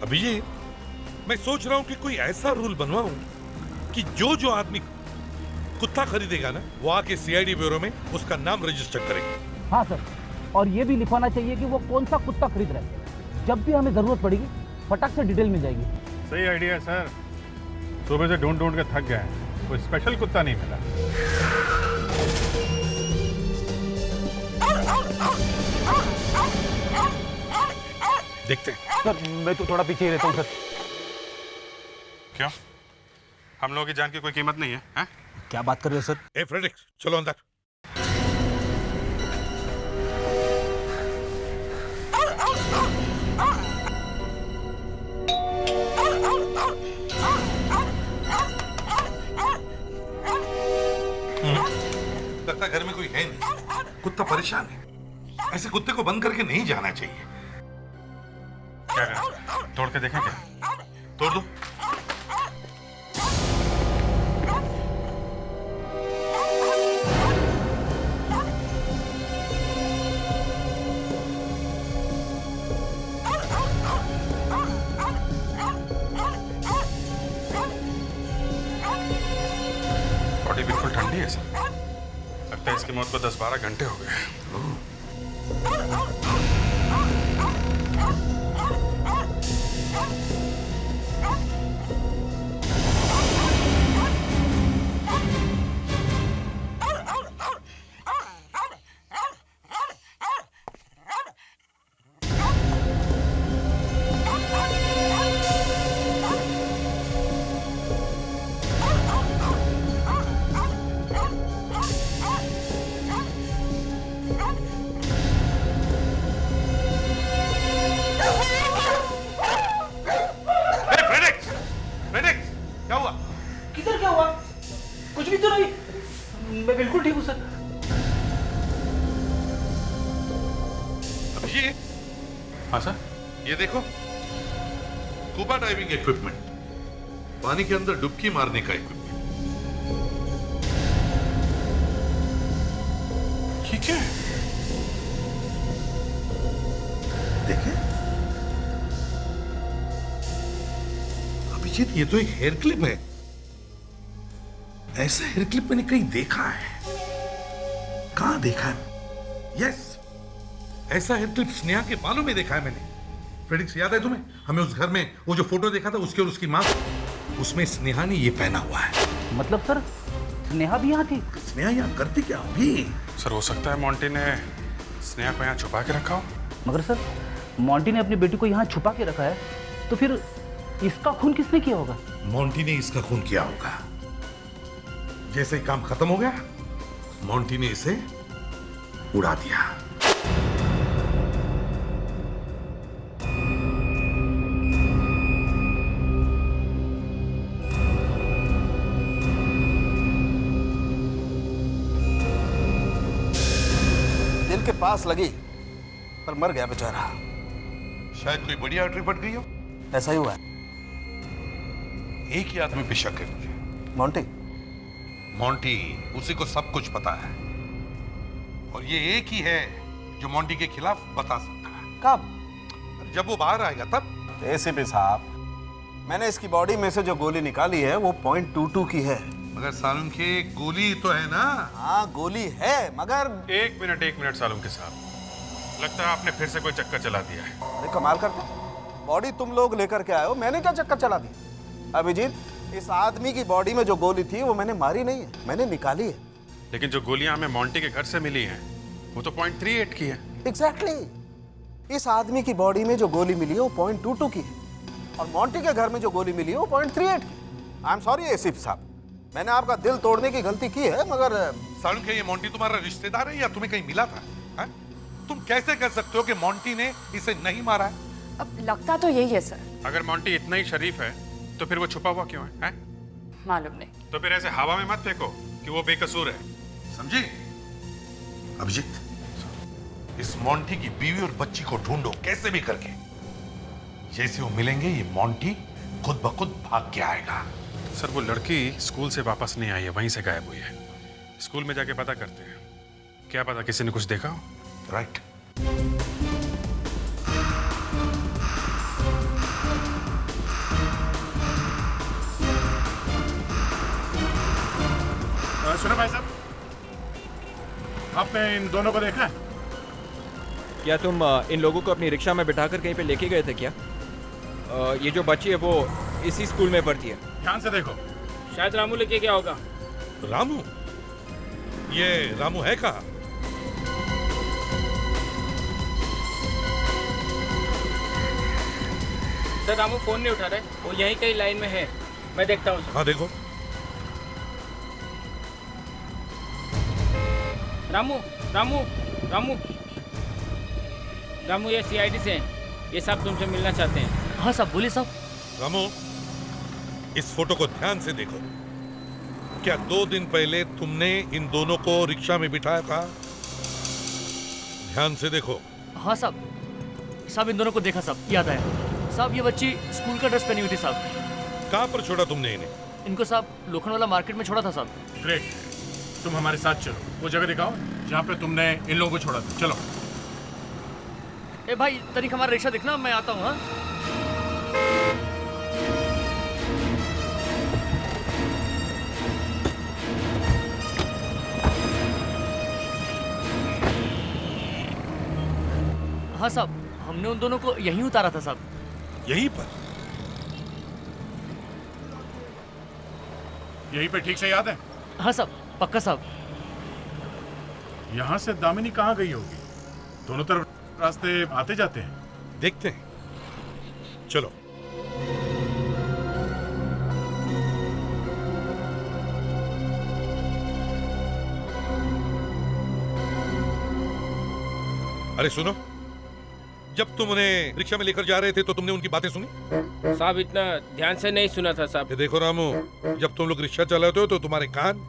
Speaker 18: अभिजीत, मैं सोच रहा हूं कि कोई ऐसा रूल बनवाऊं कि जो आदमी कुत्ता खरीदेगा ना, वो आके सीआईडी ब्यूरो में उसका नाम रजिस्टर करे।
Speaker 12: हाँ सर, और ये भी लिखवाना चाहिए कि वो कौन सा कुत्ता खरीद रहा है। जब भी हमें जरूरत पड़ेगी, फटाक से डिटेल मिल जाएगी।
Speaker 1: सही आइडिया है सर। सुबह से ढूंढ ढूंढ के थक गए, कोई स्पेशल कुत्ता नहीं मिला।
Speaker 18: देखते हैं।
Speaker 12: सर, मैं तो थोड़ा पीछे ही रहता हूँ सर।
Speaker 1: क्यों? हम लोगों की जान की कोई कीमत नहीं है, हैं?
Speaker 12: क्या बात कर रहे हो सर?
Speaker 18: ए फ्रेडरिक, चलो अंदर।
Speaker 5: लगता घर में कोई है नहीं, कुत्ता परेशान है। ऐसे कुत्ते को बंद करके नहीं जाना चाहिए।
Speaker 1: क्या करें? तोड़ के देखें क्या?
Speaker 5: तोड़ दो।
Speaker 1: बॉडी बिल्कुल ठंडी है सर। लगता है इसकी मौत को 10-12 घंटे हो गए। हाँ सर।
Speaker 18: ये देखो, स्कूबा डाइविंग इक्विपमेंट, पानी के अंदर डुबकी मारने का इक्विपमेंट।
Speaker 5: ठीक है, देखें अभिजीत, ये तो एक हेयर क्लिप है। ऐसा हेयर क्लिप मैंने कहीं देखा है। कहां देखा है? यस, ऐसा हेयर क्लिप स्नेहा के बालों में देखा है मैंने। फ्रेडिक्स, याद है तुम्हें? हमें उस घर में वो जो फोटो देखा था उसके और उसकी मां, उसमें स्नेहा ने ये पहना हुआ है।
Speaker 12: मतलब सर, स्नेहा भी यहाँ थी?
Speaker 5: स्नेहा यहाँ करती क्या अभी?
Speaker 1: सर हो सकता है मोंटी ने स्नेहा को यहाँ छुपा के रखा हो।
Speaker 12: मगर सर, मोंटी ने अपनी बेटी को यहाँ छुपा के रखा है, तो फिर इसका खून किसने किया होगा?
Speaker 5: मोंटी ने इसका खून किया होगा। जैसे ही काम खत्म हो गया, मोंटी ने इसे उड़ा दिया।
Speaker 17: दिल के पास लगी पर मर गया बेचारा।
Speaker 5: शायद कोई बड़ी आर्टरी फट गई हो।
Speaker 17: ऐसा ही हुआ है।
Speaker 5: एक ही आदमी पे शक है मुझे।
Speaker 17: मोंटी?
Speaker 5: मोंटी, उसी को सब कुछ पता है, और ये एक ही है जो मोंटी के खिलाफ बता सकता है।
Speaker 17: कब?
Speaker 5: जब वो बाहर आएगा तब।
Speaker 17: एसीपी साहब, मैंने इसकी बॉडी में से जो गोली निकाली है वो .22 की है।
Speaker 5: मगर सालुम के गोली तो है ना?
Speaker 17: हाँ गोली है, मगर
Speaker 1: एक मिनट सालुम के साहब, लगता है आपने फिर से कोई चक्कर चला दिया है।
Speaker 17: अरे कमाल करते, बॉडी तुम लोग लेकर के आए हो, मैंने क्या चक्कर चला दिया? अभिजीत, इस आदमी की बॉडी में जो गोली थी वो मैंने मारी नहीं है, मैंने निकाली है।
Speaker 1: लेकिन जो गोलियां हमें मोंटी के घर से मिली हैं वो तो .38 की है।
Speaker 17: एग्जैक्टली। इस आदमी की बॉडी में जो गोली मिली है वो .22 की है, और मोंटी के घर में जो गोली मिली है वो .38 की। आई एम सॉरी एसीपी साहब, मैंने आपका दिल तोड़ने की गलती की है, मगर
Speaker 5: सालुम के, ये मोंटी तुम्हारा रिश्तेदार है या तुम्हें कहीं मिला था? है? तुम कैसे कह सकते हो कि मोंटी ने इसे नहीं मारा है?
Speaker 14: अब लगता तो यही है सर।
Speaker 1: अगर मोंटी इतना ही शरीफ है तो फिर वो छुपा हुआ क्यों है?
Speaker 14: मालूम नहीं।
Speaker 1: तो फिर ऐसे हवा में मत फेंको कि वो बेकसूर है,
Speaker 5: समझी? अभिजीत, इस मोंटी की बीवी और बच्ची को ढूंढो कैसे भी करके। जैसे वो मिलेंगे ये मोंटी खुद ब खुद भाग के आएगा।
Speaker 1: सर वो लड़की स्कूल से वापस नहीं आई है, वहीं से गायब हुई है। स्कूल में जाके पता करते हैं, क्या पता किसी ने कुछ देखा हो।
Speaker 5: राइट। सुनो भाई साहब, आपने इन दोनों को देखा है?
Speaker 13: क्या तुम इन लोगों को अपनी रिक्शा में बिठाकर कहीं पे लेके गए थे क्या? ये जो बच्ची है वो इसी स्कूल में पढ़ती है।
Speaker 5: ध्यान से देखो।
Speaker 15: शायद रामू लेके गया होगा।
Speaker 18: रामू? ये रामू है कहाँ?
Speaker 15: सर रामू फोन नहीं उठा रहे, वो यहीं कहीं लाइन में है, मैं देखता हूँ।
Speaker 18: हाँ देखो।
Speaker 15: रामू रामू रामू रामू, ये सीआईडी से हैं, ये सब तुमसे मिलना चाहते हैं।
Speaker 6: हाँ साहब, बोलिए साहब।
Speaker 18: रामू, इस फोटो को ध्यान से देखो। क्या 2 दिन पहले तुमने इन दोनों को रिक्शा में बिठाया था? ध्यान से देखो।
Speaker 6: हाँ साहब, इन दोनों को देखा साहब, याद आया साहब। ये बच्ची स्कूल का ड्रेस पहनी हुई थी साहब।
Speaker 18: कहाँ पर छोड़ा तुमने इन्हें?
Speaker 6: इनको साहब लोखंडवाला मार्केट में छोड़ा था साहब।
Speaker 5: ग्रेट, तुम हमारे साथ चलो, वो जगह दिखाओ जहाँ पे तुमने इन लोगों को छोड़ा था। चलो।
Speaker 6: ए भाई, तनिक हमारा रिक्शा दिखना, मैं आता हूँ। हाँ हाँ साहब, हमने उन दोनों को यहीं उतारा था साहब।
Speaker 18: यहीं पर?
Speaker 5: यहीं पे ठीक से याद है?
Speaker 6: हाँ साहब, पक्का साहब।
Speaker 5: यहाँ से दामिनी कहाँ गई होगी? दोनों तरफ रास्ते आते जाते हैं।
Speaker 18: देखते हैं, चलो। अरे सुनो, जब तुम उन्हें रिक्शा में लेकर जा रहे थे तो तुमने उनकी बातें सुनी?
Speaker 15: साहब इतना ध्यान से नहीं सुना था साहब।
Speaker 18: ये देखो रामू, जब तुम लोग रिक्शा चलाते हो तो तुम्हारे कान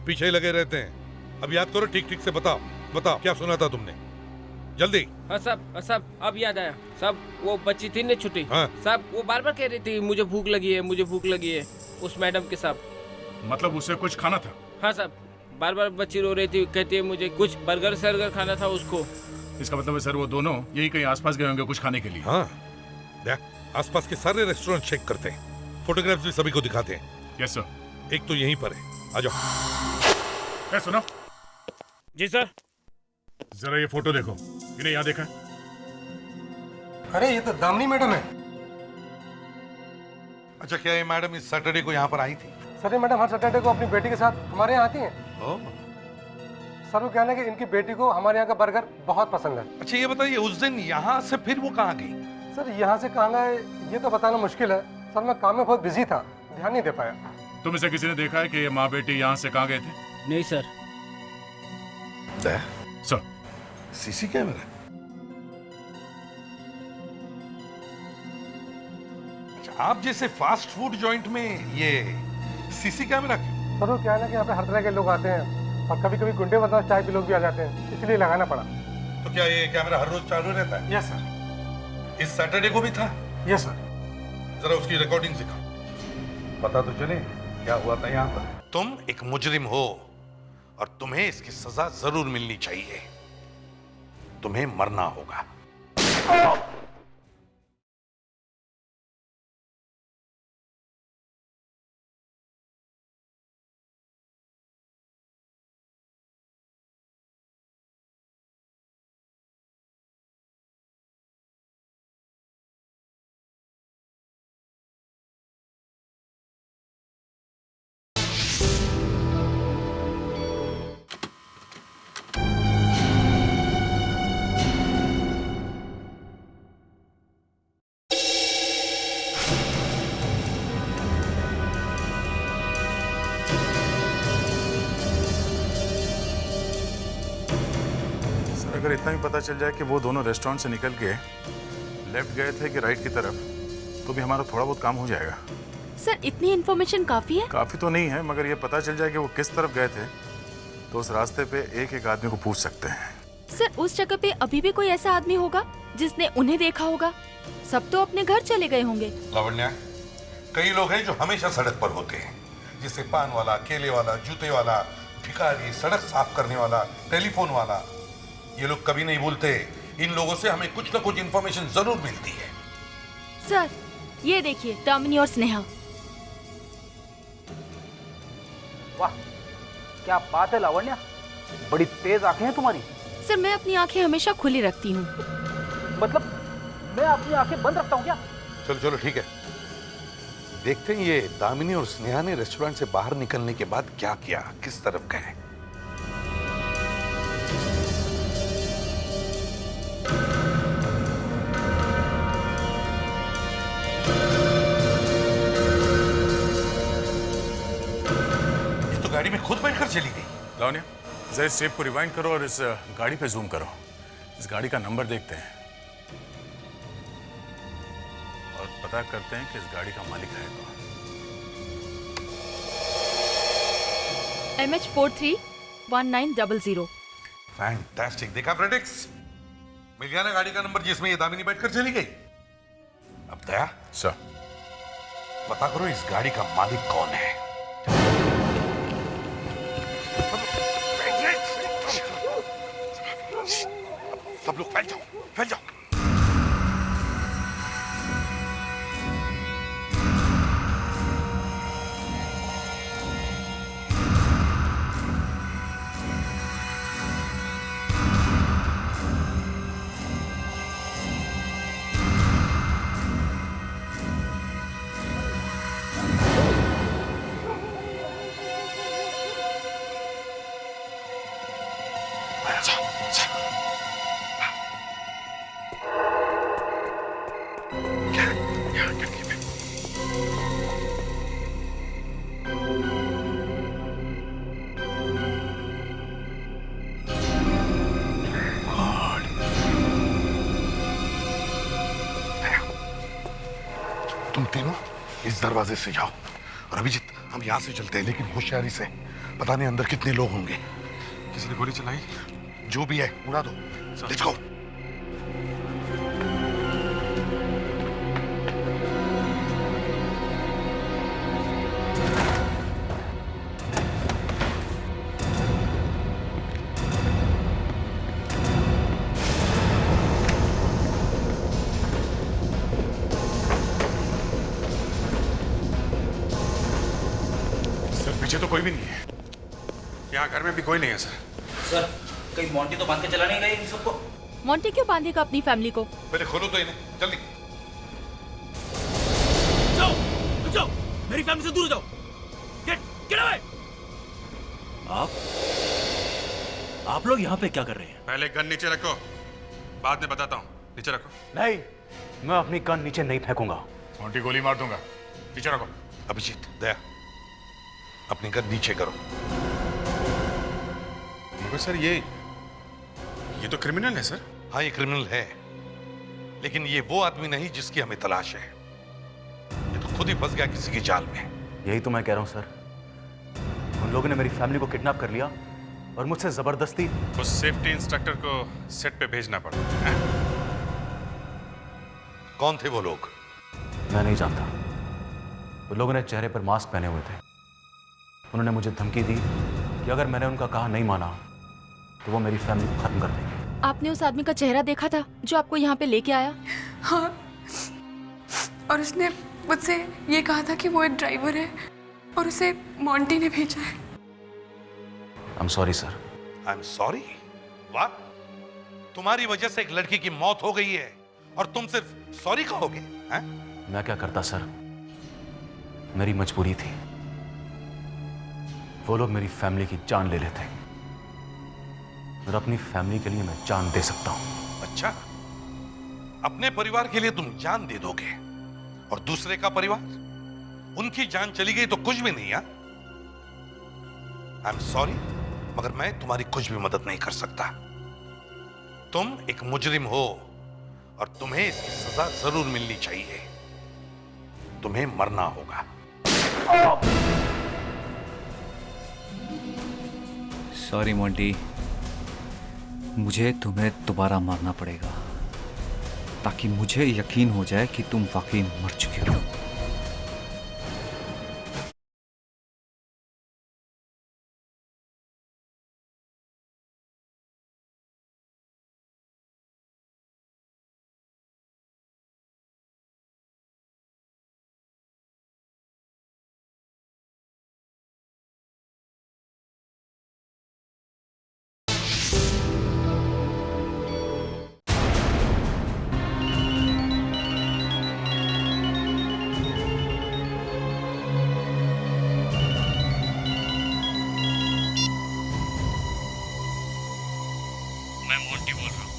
Speaker 18: पीछे लगे रहते हैं। अब याद करो, ठीक ठीक से बताओ, क्या सुना था तुमने? जल्दी।
Speaker 19: हाँ साहब अब याद आया साहब, वो बच्ची थी ना छुट्टी।
Speaker 18: हाँ।
Speaker 19: साहब वो बार बार कह रही थी मुझे भूख लगी है, मुझे भूख लगी है, उस मैडम के साथ।
Speaker 5: मतलब उसे कुछ खाना था?
Speaker 19: हाँ साहब, बार बार बच्ची रो रही थी, कहती है मुझे कुछ बर्गर सर्गर खाना था उसको।
Speaker 5: इसका मतलब है सर वो दोनों यही कहीं आसपास गए होंगे कुछ खाने के लिए।
Speaker 18: हाँ, देख आसपास के सारे रेस्टोरेंट चेक करते हैं, फोटोग्राफ्स भी सभी को दिखाते हैं।
Speaker 5: Yes sir.
Speaker 18: एक तो यहीं पर है, आ जाओ।
Speaker 5: ए सुनो।
Speaker 19: जी सर।
Speaker 5: जरा ये फोटो देखो, इन्हें यहाँ देखा है?
Speaker 20: अरे ये तो दामिनी मैडम है।
Speaker 18: अच्छा, क्या ये मैडम इस सैटरडे को यहाँ पर आई थी?
Speaker 20: सर ये मैडम हर सैटरडे को अपनी बेटी के साथ हमारे यहाँ आती हैं। सर वो कहना है कि इनकी बेटी को हमारे यहाँ का बर्गर बहुत पसंद है।
Speaker 18: अच्छा ये बताइए, उस दिन यहाँ से फिर वो कहाँ गई?
Speaker 20: सर यहाँ से कहाँ गए ये तो बताना मुश्किल है सर, मैं काम में बहुत बिजी था, ध्यान नहीं दे पाया।
Speaker 5: तुम इसे किसी ने देखा है कि ये माँ बेटी यहाँ से कहाँ गए थे?
Speaker 19: नहीं सर।
Speaker 5: Sir
Speaker 18: CC camera? अच्छा, आप जैसे फास्ट फूड जॉइंट में ये सीसी कैमरा क्यों?
Speaker 20: सर वो क्या है ना कि यहाँ पे हर तरह के लोग आते हैं और कभी कभी गुंडे बदमाश टाइप के लोग भी आ जाते हैं, इसलिए लगाना पड़ा।
Speaker 18: तो क्या ये कैमरा हर रोज चालू रहता है?
Speaker 20: Yes sir.
Speaker 18: इस सैटरडे को भी था?
Speaker 20: Yes sir.
Speaker 18: जरा उसकी रिकॉर्डिंग दिखाओ, पता तो चले क्या हुआ था यहाँ पर। तुम एक मुजरिम हो और तुम्हें इसकी सजा जरूर मिलनी चाहिए। तुम्हें मरना होगा।
Speaker 5: अगर इतना भी पता चल जाए कि वो दोनों रेस्टोरेंट से निकल के लेफ्ट गए थे कि राइट की तरफ, तो भी हमारा थोड़ा बहुत काम हो जाएगा।
Speaker 16: सर इतनी इन्फॉर्मेशन काफी है?
Speaker 5: काफी तो नहीं है, मगर ये पता चल जाए कि वो किस तरफ गए थे तो उस रास्ते पे एक एक आदमी को पूछ सकते हैं।
Speaker 16: सर उस जगह पे अभी भी कोई ऐसा आदमी होगा जिसने उन्हें देखा होगा? सब तो अपने घर चले गए होंगे।
Speaker 18: लावण्या, कई लोग हैं जो हमेशा सड़क पर होते हैं, जैसे पान वाला, केले वाला, जूते वाला, भिखारी, सड़क साफ करने वाला, टेलीफोन वाला। ये लोग कभी नहीं भूलते। इन लोगों से हमें कुछ ना कुछ इंफॉर्मेशन जरूर मिलती है।
Speaker 16: सर ये देखिए, दामिनी और स्नेहा।
Speaker 12: वाह क्या बात है लावण्या, बड़ी तेज आंखें हैं तुम्हारी।
Speaker 16: सर मैं अपनी आंखें हमेशा खुली रखती हूँ।
Speaker 12: मतलब मैं अपनी आंखें बंद रखता हूँ क्या?
Speaker 18: चलो चलो ठीक है, देखते हैं ये दामिनी और स्नेहा ने रेस्टोरेंट से बाहर निकलने के बाद क्या किया, किस तरफ गए। ये तो गाड़ी में खुद बैठकर चली गई।
Speaker 5: लावण्या, जरा इस टेप को रिवाइंड करो और इस गाड़ी पे जूम करो। इस गाड़ी का नंबर देखते हैं और पता करते हैं कि इस गाड़ी का मालिक है कौन।
Speaker 16: MH431900।
Speaker 18: फैंटास्टिक, देखा फ्रेडिक्स, मिल गया ना गाड़ी का नंबर जिसमें ये दामिनी बैठकर चली गई। अब दया
Speaker 5: सर,
Speaker 18: पता करो इस गाड़ी का मालिक कौन है। सब लोग फैल जाओ, फैल जाओ। तुम तीनों इस दरवाजे से जाओ और अभिजीत हम यहाँ से चलते हैं, लेकिन होशियारी से। पता नहीं अंदर कितने लोग होंगे।
Speaker 5: किसी ने गोली चलाई?
Speaker 18: जो भी है उड़ा दो। Let's go.
Speaker 1: पीछे तो कोई भी नहीं है। यहाँ घर में भी कोई नहीं है सर।
Speaker 12: सर कहीं मोंटी तो बांध के चला नहीं गए इन सबको?
Speaker 16: मोंटी क्यों बांधेगा अपनी फैमिली को?
Speaker 18: पहले खोलो तो इन्हें, जल्दी।
Speaker 10: जाओ, रुक जाओ, मेरी फैमिली से दूर हो जाओ। Get away. आप लोग यहाँ पे क्या कर रहे हैं?
Speaker 1: पहले गन नीचे रखो, बाद में बताता हूँ। नीचे रखो।
Speaker 2: नहीं, मैं अपनी गन नीचे नहीं फेंकूंगा।
Speaker 5: मोंटी गोली मार दूंगा। नीचे रखो।
Speaker 18: अभिजीत, दया, अपनी गन नीचे करो।
Speaker 1: मगर सर ये तो क्रिमिनल है सर।
Speaker 18: हाँ, ये क्रिमिनल है, लेकिन ये वो आदमी नहीं जिसकी हमें तलाश है। ये तो खुद ही फंस गया किसी की जाल में।
Speaker 2: यही तो मैं कह रहा हूँ सर। उन लोगों ने मेरी फैमिली को किडनैप कर लिया और मुझसे जबरदस्ती
Speaker 1: उस सेफ्टी इंस्ट्रक्टर को सेट पे भेजना पड़ा है।
Speaker 18: कौन थे वो लोग?
Speaker 2: मैं नहीं जानता। वो लोगों ने चेहरे पर मास्क पहने हुए थे। उन्होंने मुझे धमकी दी कि अगर मैंने उनका कहा नहीं माना तो वो मेरी फैमिली को खत्म कर देंगे।
Speaker 16: आपने उस आदमी का चेहरा देखा था जो आपको यहाँ पे लेके आया?
Speaker 21: हाँ, और उसने मुझसे ये कहा था कि वो एक ड्राइवर है और उसे मोंटी ने भेजा है।
Speaker 2: I am sorry sir.
Speaker 18: I am sorry? वाह, तुम्हारी वजह से एक लड़की की मौत हो गई है और तुम सिर्फ सॉरी कहोगे? हैं?
Speaker 2: मैं क्या करता सर, मेरी मजबूरी थी। वो लोग मेरी फैमिली की जान ले लेते और अपनी फैमिली के लिए मैं जान दे सकता हूं।
Speaker 18: अच्छा, अपने परिवार के लिए तुम जान दे दोगे और दूसरे का परिवार, उनकी जान चली गई तो कुछ भी नहीं। आई एम सॉरी, मगर मैं तुम्हारी कुछ भी मदद नहीं कर सकता। तुम एक मुजरिम हो और तुम्हें इसकी सजा जरूर मिलनी चाहिए। तुम्हें मरना होगा।
Speaker 9: सॉरी मोंटी, मुझे तुम्हें दोबारा मारना पड़ेगा ताकि मुझे यकीन हो जाए कि तुम वाकई मर चुके हो।
Speaker 6: मैं मोंटी बोल रहा हूँ।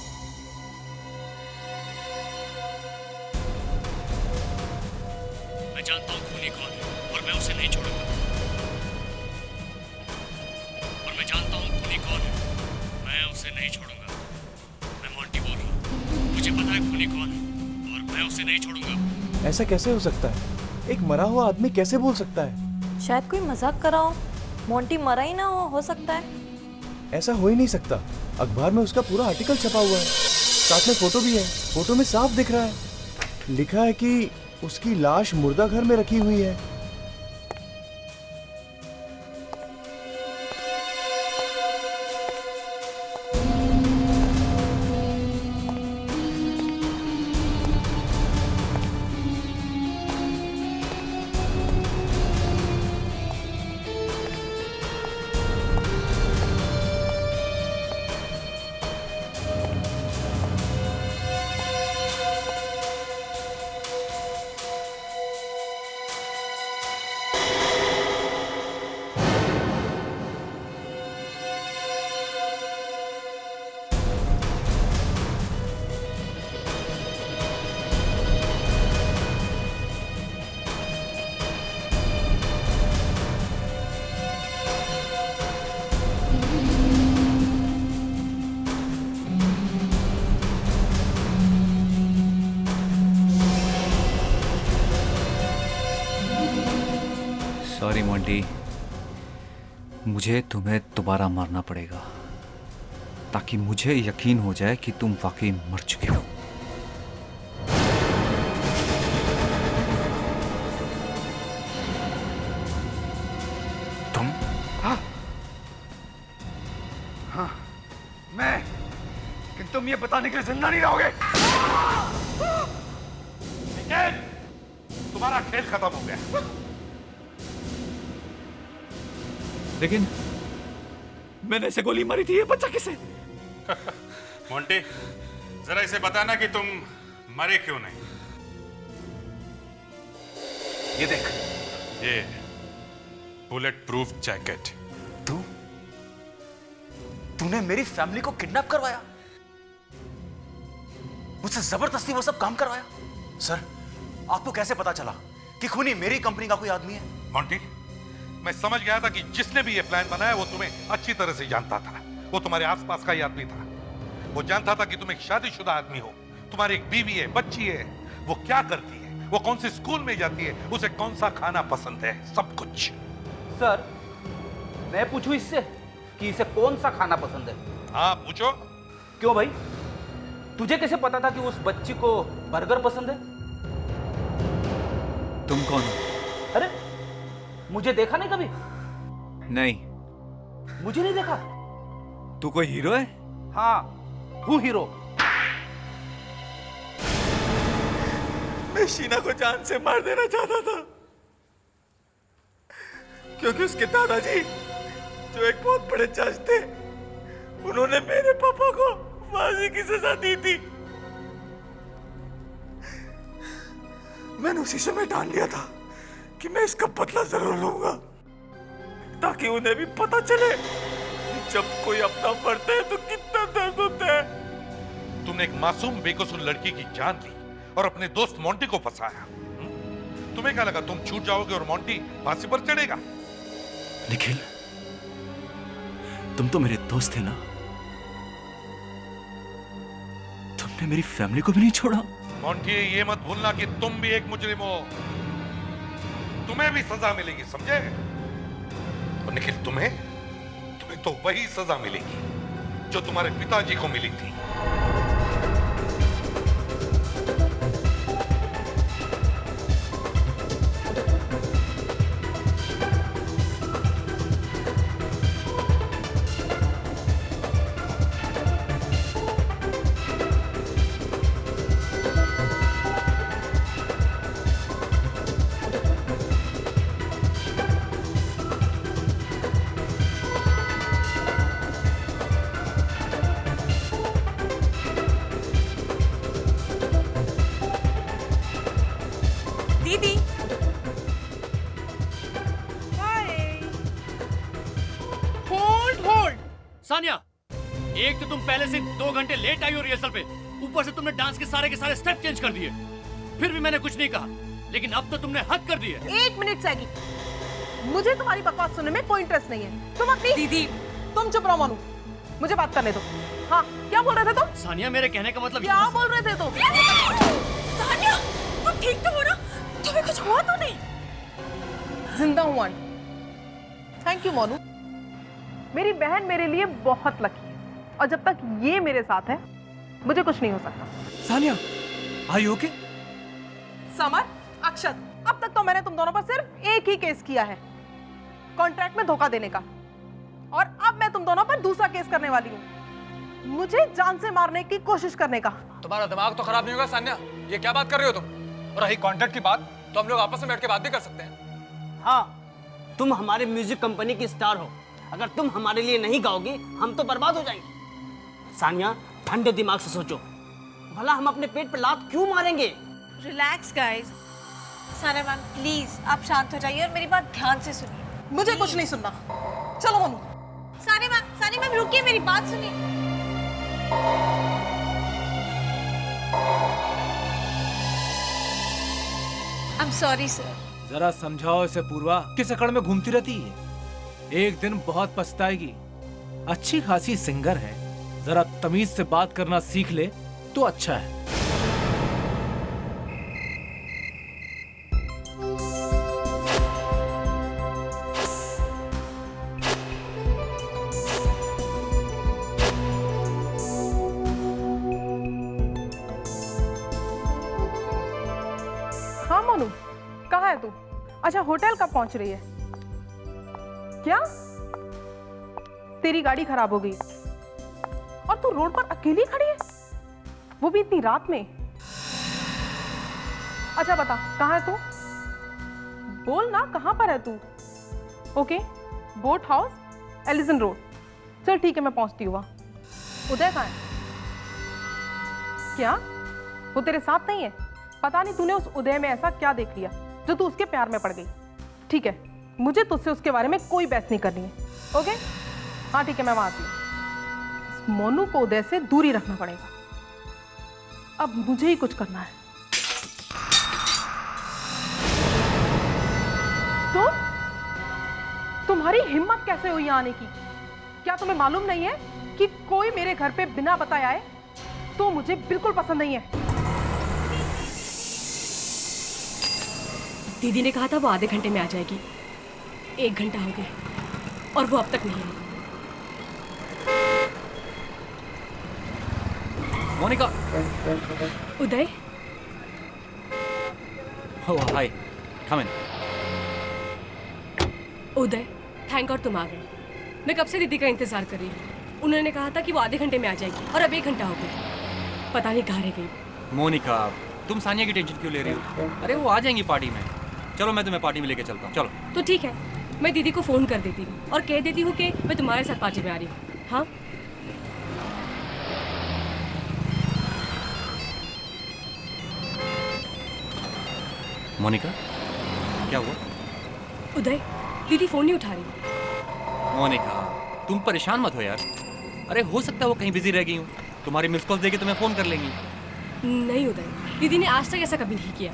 Speaker 6: मैं जानता हूँ खूनी कौन है और मैं उसे नहीं छोड़ूंगा। और मैं जानता हूँ खूनी कौन है, मैं उसे नहीं छोड़ूंगा। मैं मोंटी बोल रहा हूँ। मुझे पता है खूनी कौन है और मैं उसे नहीं छोड़ूंगा।
Speaker 3: ऐसा कैसे हो सकता है? एक मरा हुआ आदमी कैसे बोल सकता है?
Speaker 22: शायद कोई मजाक कर रहा हो। मोंटी मरा ही ना हो सकता है।
Speaker 3: ऐसा हो ही नहीं सकता। अखबार में उसका पूरा आर्टिकल छपा हुआ है, साथ में फोटो भी है। फोटो में साफ दिख रहा है, लिखा है कि उसकी लाश मुर्दा घर में रखी हुई है।
Speaker 9: सॉरी मोंटी, मुझे तुम्हें दोबारा मारना पड़ेगा ताकि मुझे यकीन हो जाए कि तुम वाकई मर चुके हो।
Speaker 2: तुम?
Speaker 23: हाँ, मैं, कि तुम ये बताने के लिए जिंदा नहीं रहोगे।
Speaker 18: तुम्हारा खेल खत्म हो गया।
Speaker 10: लेकिन मैंने इसे गोली मारी थी, ये बच्चा किसे?
Speaker 1: मोंटी, जरा इसे बताना कि तुम मरे क्यों नहीं।
Speaker 2: ये देख,
Speaker 1: ये बुलेट प्रूफ जैकेट।
Speaker 2: तूने मेरी फैमिली को किडनैप करवाया, मुझसे जबरदस्ती वो सब काम करवाया। सर, आपको कैसे पता चला कि खूनी मेरी कंपनी का कोई आदमी है?
Speaker 18: मोंटी, मैं समझ गया था कि जिसने भी ये प्लान बनाया वो तुम्हें अच्छी तरह से जानता था। वो तुम्हारे आसपास का ही आदमी था। वो जानता था कि तुम एक शादीशुदा आदमी हो, तुम्हारी एक बीवी है, बच्ची है, वो क्या करती है, वो कौन से स्कूल में जाती है, उसे कौन सा खाना पसंद है, सब कुछ।
Speaker 12: सर, मैं पूछूं इससे कि इसे कौन सा खाना पसंद है?
Speaker 18: हाँ, पूछो।
Speaker 12: क्यों भाई, तुझे कैसे पता था कि उस बच्ची को बर्गर पसंद है?
Speaker 9: तुम कौन हो?
Speaker 12: अरे, मुझे देखा नहीं कभी?
Speaker 9: नहीं।
Speaker 12: मुझे नहीं देखा?
Speaker 9: तू कोई हीरो है?
Speaker 12: हाँ, हूँ हीरो।
Speaker 10: मैं शीना को जान से मार देना चाहता था, क्योंकि उसके दादाजी जो एक बहुत बड़े जज थे, उन्होंने मेरे पापा को फांसी की सजा दी थी। मैंने उसी समय ठान लिया था कि मैं इसका बदला जरूर लूंगा, ताकि उन्हें भी पता चले कि जब कोई अपना मरता है तो कितना दर्द होता है।
Speaker 18: तुमने एक मासूम बेकसूर लड़की की जान ली और अपने दोस्त मोंटी को फंसाया। तुम्हें क्या लगा तुम छूट जाओगे और मोंटी फांसी पर चढ़ेगा?
Speaker 10: निखिल, तुम तो मेरे दोस्त थे ना, तुमने मेरी फैमिली को भी नहीं छोड़ा।
Speaker 18: मोंटी, ये मत भूलना कि तुम भी एक मुजरिम हो, तुम्हें भी सजा मिलेगी, समझे? और निखिल, तुम्हें तो वही सजा मिलेगी जो तुम्हारे पिताजी को मिली थी।
Speaker 21: दीदी,
Speaker 6: होल्ड। सानिया, एक तो तुम पहले से 2 घंटे लेट आई हो रिहर्सल पे, ऊपर से तुमने डांस के सारे स्टेप चेंज कर दिए। फिर भी मैंने कुछ नहीं कहा, लेकिन अब तो तुमने हद कर दी है।
Speaker 7: 1 मिनट सैगी, मुझे तुम्हारी बकवास सुनने में कोई इंटरेस्ट नहीं है। तुम अपनी
Speaker 21: दीदी,
Speaker 7: तुम चुप रहो मानू, मुझे बात करने दो। हाँ, क्या बोल रहे थे तुम?
Speaker 6: सानिया, मेरे कहने का मतलब
Speaker 7: क्या बोल रहे थे तुम?
Speaker 21: सानिया, तुम ठीक तो हो ना? तुम्हें कुछ हुआ तो नहीं?
Speaker 7: जिंदा हूँ आंटी। थैंक यू मोनू, मेरी बहन मेरे लिए बहुत लकी है, और जब तक ये मेरे साथ है मुझे कुछ नहीं हो सकता।
Speaker 10: Sania, are you okay?
Speaker 7: Samar, Akshat, अब तक तो मैंने तुम दोनों पर सिर्फ एक ही केस किया है, कॉन्ट्रैक्ट में धोखा देने का, और अब मैं तुम दोनों पर दूसरा केस करने वाली हूँ, मुझे जान से मारने की कोशिश करने का।
Speaker 20: तुम्हारा दिमाग तो खराब नहीं होगा सान्या? ये क्या बात कर रही हो तुम? और रही कॉन्ट्रैक्ट की बात, तो हम लोग आपस में बैठ के बात भी कर सकते हैं।
Speaker 4: हाँ, तुम हमारे म्यूजिक कंपनी की स्टार हो, अगर तुम हमारे लिए नहीं गाओगी हम तो बर्बाद हो जाएंगे। सानिया, ठंडे दिमाग से सोचो, भला हम अपने पेट पे लात क्यों मारेंगे?
Speaker 21: Relax guys. Sania ma'am, please आप शांत हो जाइए और मेरी बात ध्यान से सुनिए।
Speaker 7: मुझे कुछ नहीं सुनना, चलो मनु।
Speaker 21: सानिया मैम रुकिए, मेरी बात सुनिए। I'm sorry, sir.
Speaker 10: जरा समझाओ इसे पूर्वा, किस अकड़ में घूमती रहती है? एक दिन बहुत पछताएगी। अच्छी खासी सिंगर है, जरा तमीज से बात करना सीख ले तो अच्छा है।
Speaker 7: हाँ मोनू, कहाँ है तू? अच्छा, होटल कब पहुंच रही है? क्या तेरी गाड़ी खराब हो गई और तू रोड पर अकेली खड़ी है, वो भी इतनी रात में? अच्छा बता, कहाँ है तू? बोल ना, कहाँ पर है तू? Okay, boat house, Ellison road. चल ठीक है, मैं पहुंचती हूँ वहाँ। उदय कहाँ है? क्या वो तेरे साथ नहीं है? पता नहीं तूने उस उदय में ऐसा क्या देख लिया जो तू उसके प्यार में पड़ गई। ठीक है, मुझे तुझसे उसके बारे में कोई बहस नहीं करनी है। ओके? हाँ ठीक है, मैं वहाँ आती हूँ। मोनू को उदय से दूरी रखना पड़ेगा। अब मुझे ही कुछ करना है। तो तुम्हारी हिम्मत कैसे हुई यहाँ आने की? क्या तुम्हें मालूम नहीं है कि कोई मेरे घर पे बिना बताए आए तो मुझे बिल्कुल पसंद नहीं है।
Speaker 8: दीदी ने कहा था वो आधे घंटे में आ जाएगी। 1 घंटा हो गया और वो अब तक नहीं आई।
Speaker 9: मोनिका।
Speaker 8: उदय।
Speaker 9: ओह हाय, कम इन।
Speaker 8: उदय, थैंक गॉड तुम आ गए। मैं कब से दीदी का इंतजार कर रही हूँ। उन्होंने कहा था कि वो आधे घंटे में आ जाएगी और अब 1 घंटा हो गया। पता नहीं कहाँ रह गई।
Speaker 9: मोनिका, तुम सानिया की टेंशन क्यों ले रही हो? अरे वो आ जाएंगी पार्टी में। चलो मैं तुम्हें पार्टी में लेके चलता हूँ, चलो।
Speaker 8: तो ठीक है, मैं दीदी को फ़ोन कर देती हूँ और कह देती हूँ कि मैं तुम्हारे साथ पार्टी में आ रही हूँ। हाँ?
Speaker 9: मोनिका, क्या हुआ?
Speaker 8: उदय, दीदी फ़ोन नहीं उठा रही।
Speaker 9: मोनिका, तुम परेशान मत हो यार। अरे हो सकता है वो कहीं बिजी रह गई हूँ। तुम्हारी मिस कॉल देके तुम्हें फ़ोन कर लेंगी।
Speaker 8: नहीं उदय, दीदी ने आज तक ऐसा कभी नहीं किया।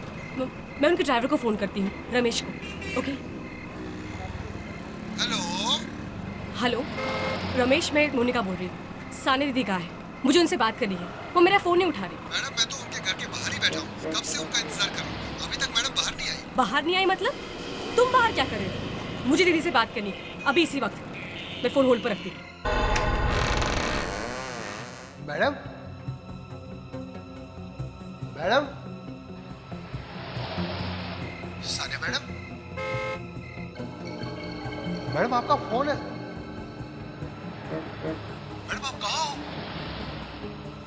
Speaker 8: मैं उनके ड्राइवर को फ़ोन करती हूँ, रमेश को। ओके? हेलो रमेश, मैं मोनिका बोल रही हूँ। सानिया दीदी कहाँ है? मुझे उनसे बात करनी है। वो मेरा फ़ोन नहीं उठा रही।
Speaker 11: मैडम, मैं तो उनके घर के बाहर ही बैठा हूँ। कब से उनका इंतजार कर रहा हूँ। अभी तक मैडम बाहर नहीं आई।
Speaker 8: बाहर नहीं आई मतलब? तुम बाहर क्या कर रहे हो? मुझे दीदी से बात करनी है अभी इसी वक्त। मैं फ़ोन होल्ड पर रखती हूँ।
Speaker 20: Madam, madam,
Speaker 11: Sania madam,
Speaker 20: madam आपका फोन है।
Speaker 11: मैडम आप कहाँ हो?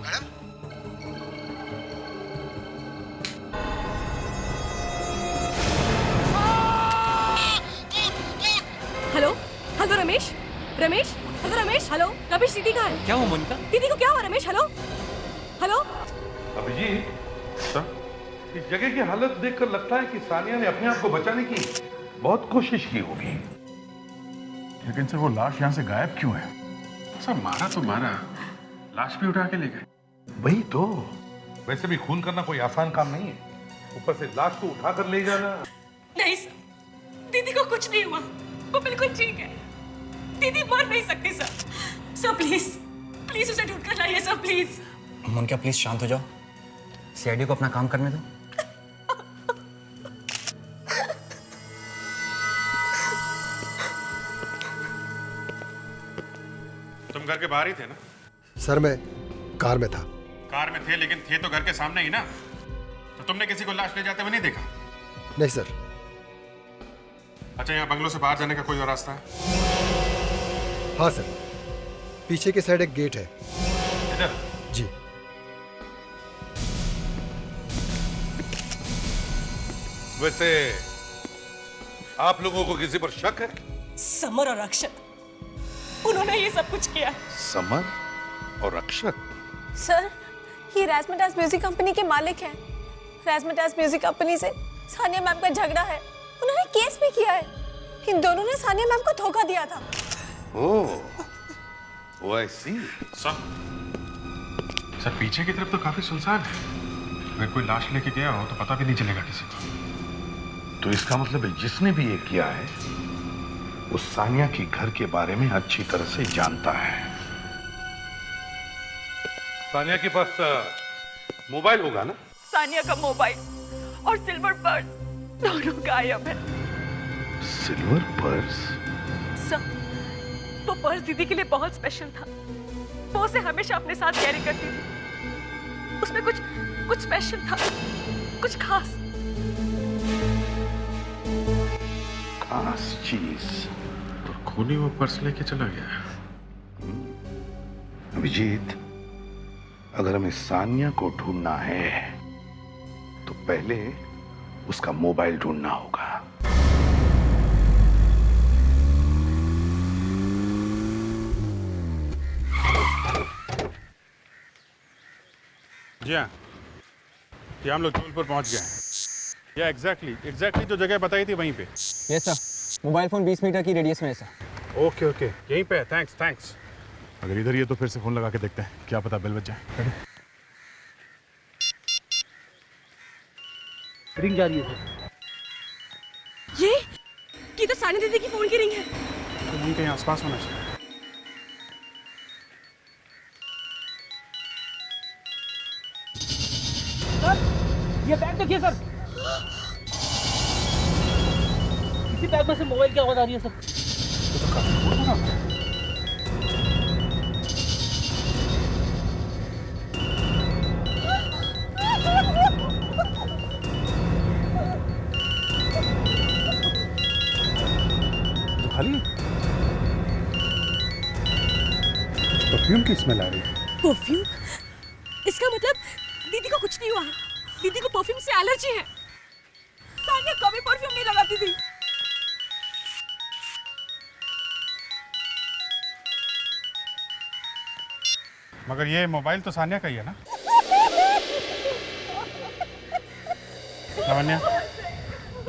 Speaker 11: Madam,
Speaker 8: hello hello Ramesh, Ramesh, hello Ramesh, hello Ramesh, दीदी कहाँ है?
Speaker 9: क्या हुआ मोनिका?
Speaker 8: दीदी को क्या हुआ रमेश? Hello hello.
Speaker 18: अभिजीत, इस जगह की हालत देखकर लगता है कि सानिया ने अपने आप को बचाने की बहुत कोशिश की होगी।
Speaker 5: लेकिन सर वो लाश यहाँ से गायब क्यों है? सर मारा तो मारा, लाश भी उठा के ले गए।
Speaker 18: वही तो। वैसे भी खून करना कोई आसान काम नहीं है, ऊपर से लाश को उठा कर ले जाना।
Speaker 8: नहीं सर, दीदी को कुछ नहीं हुआ, वो बिल्कुल ठीक है। दीदी मर नहीं सकती सर। सर प्लीज प्लीज उसे ढूंढ कर लाइए सर, प्लीज।
Speaker 2: मोनिका प्लीज शांत हो जाओ। सीआईडी को अपना काम करने दो।
Speaker 1: तुम घर के बाहर ही थे ना?
Speaker 20: सर मैं कार में था।
Speaker 1: कार में थे, लेकिन थे तो घर के सामने ही ना। तो तुमने किसी को लाश ले जाते हुए नहीं देखा?
Speaker 20: नहीं सर।
Speaker 1: अच्छा, यहाँ बंगलों से बाहर जाने का कोई और रास्ता है?
Speaker 20: हाँ सर, पीछे की साइड एक गेट है।
Speaker 1: इधर?
Speaker 20: जी।
Speaker 18: वैसे आप लोगों को किसी पर शक है?
Speaker 8: समर और अक्षत, उन्होंने ये सब कुछ किया।
Speaker 18: समर और अक्षत?
Speaker 22: सर, ये राजमटास म्यूजिक कंपनी के मालिक हैं। राजमटास म्यूजिक कंपनी से सानिया मैम का झगड़ा है, उन्होंने केस भी किया है। इन दोनों ने सानिया मैम को धोखा दिया था।
Speaker 18: ओह, आई सी।
Speaker 1: सर पीछे की तरफ तो काफी सुनसान है। अगर कोई लाश लेके गया हो तो पता भी नहीं चलेगा किसी को।
Speaker 18: तो इसका मतलब है जिसने भी ये किया है वो सानिया की घर के बारे में अच्छी तरह से जानता है। सानिया के पास मोबाइल होगा ना?
Speaker 21: सानिया का मोबाइल और सिल्वर पर्स दोनों गायब है।
Speaker 18: Silver purse?
Speaker 21: सर, वो पर्स दीदी के लिए बहुत स्पेशल था। वो उसे हमेशा अपने साथ कैरी करती थी। उसमें कुछ स्पेशल था, कुछ खास
Speaker 18: चीज।
Speaker 1: और खूनी वो पर्स लेके चला गया।
Speaker 18: अभिजीत, अगर हमें सानिया को ढूंढना है तो पहले उसका मोबाइल ढूंढना होगा।
Speaker 1: जी हाँ, ये हम लोग जबलपुर पहुंच गए हैं। या एग्जैक्टली जो जगह बताई थी वहीं पे।
Speaker 13: Yes sir, mobile phone 20 metre की रेडियस में है सर।
Speaker 1: ओके यहीं पे है। थैंक्स।
Speaker 5: अगर इधर ही है तो फिर से फोन लगा के देखते हैं, क्या पता बेल बज जाए।
Speaker 4: रिंग जा रही है सर।
Speaker 21: ये तो सानी दीदी की फोन की रिंग है।
Speaker 1: तो यहीं कहीं आसपास होना चाहिए।
Speaker 12: ये बैग देखिए सर, इसी बैग में से मोबाइल की आवाज आ रही है सर।
Speaker 5: तो खाली परफ्यूम की स्मेल आ रही है।
Speaker 21: परफ्यूम? इसका मतलब दीदी को कुछ नहीं हुआ। दीदी को परफ्यूम से एलर्जी है। सानिया कभी परफ्यूम नहीं लगाती थी।
Speaker 1: मगर ये मोबाइल तो सानिया का ही है ना? लावण्या,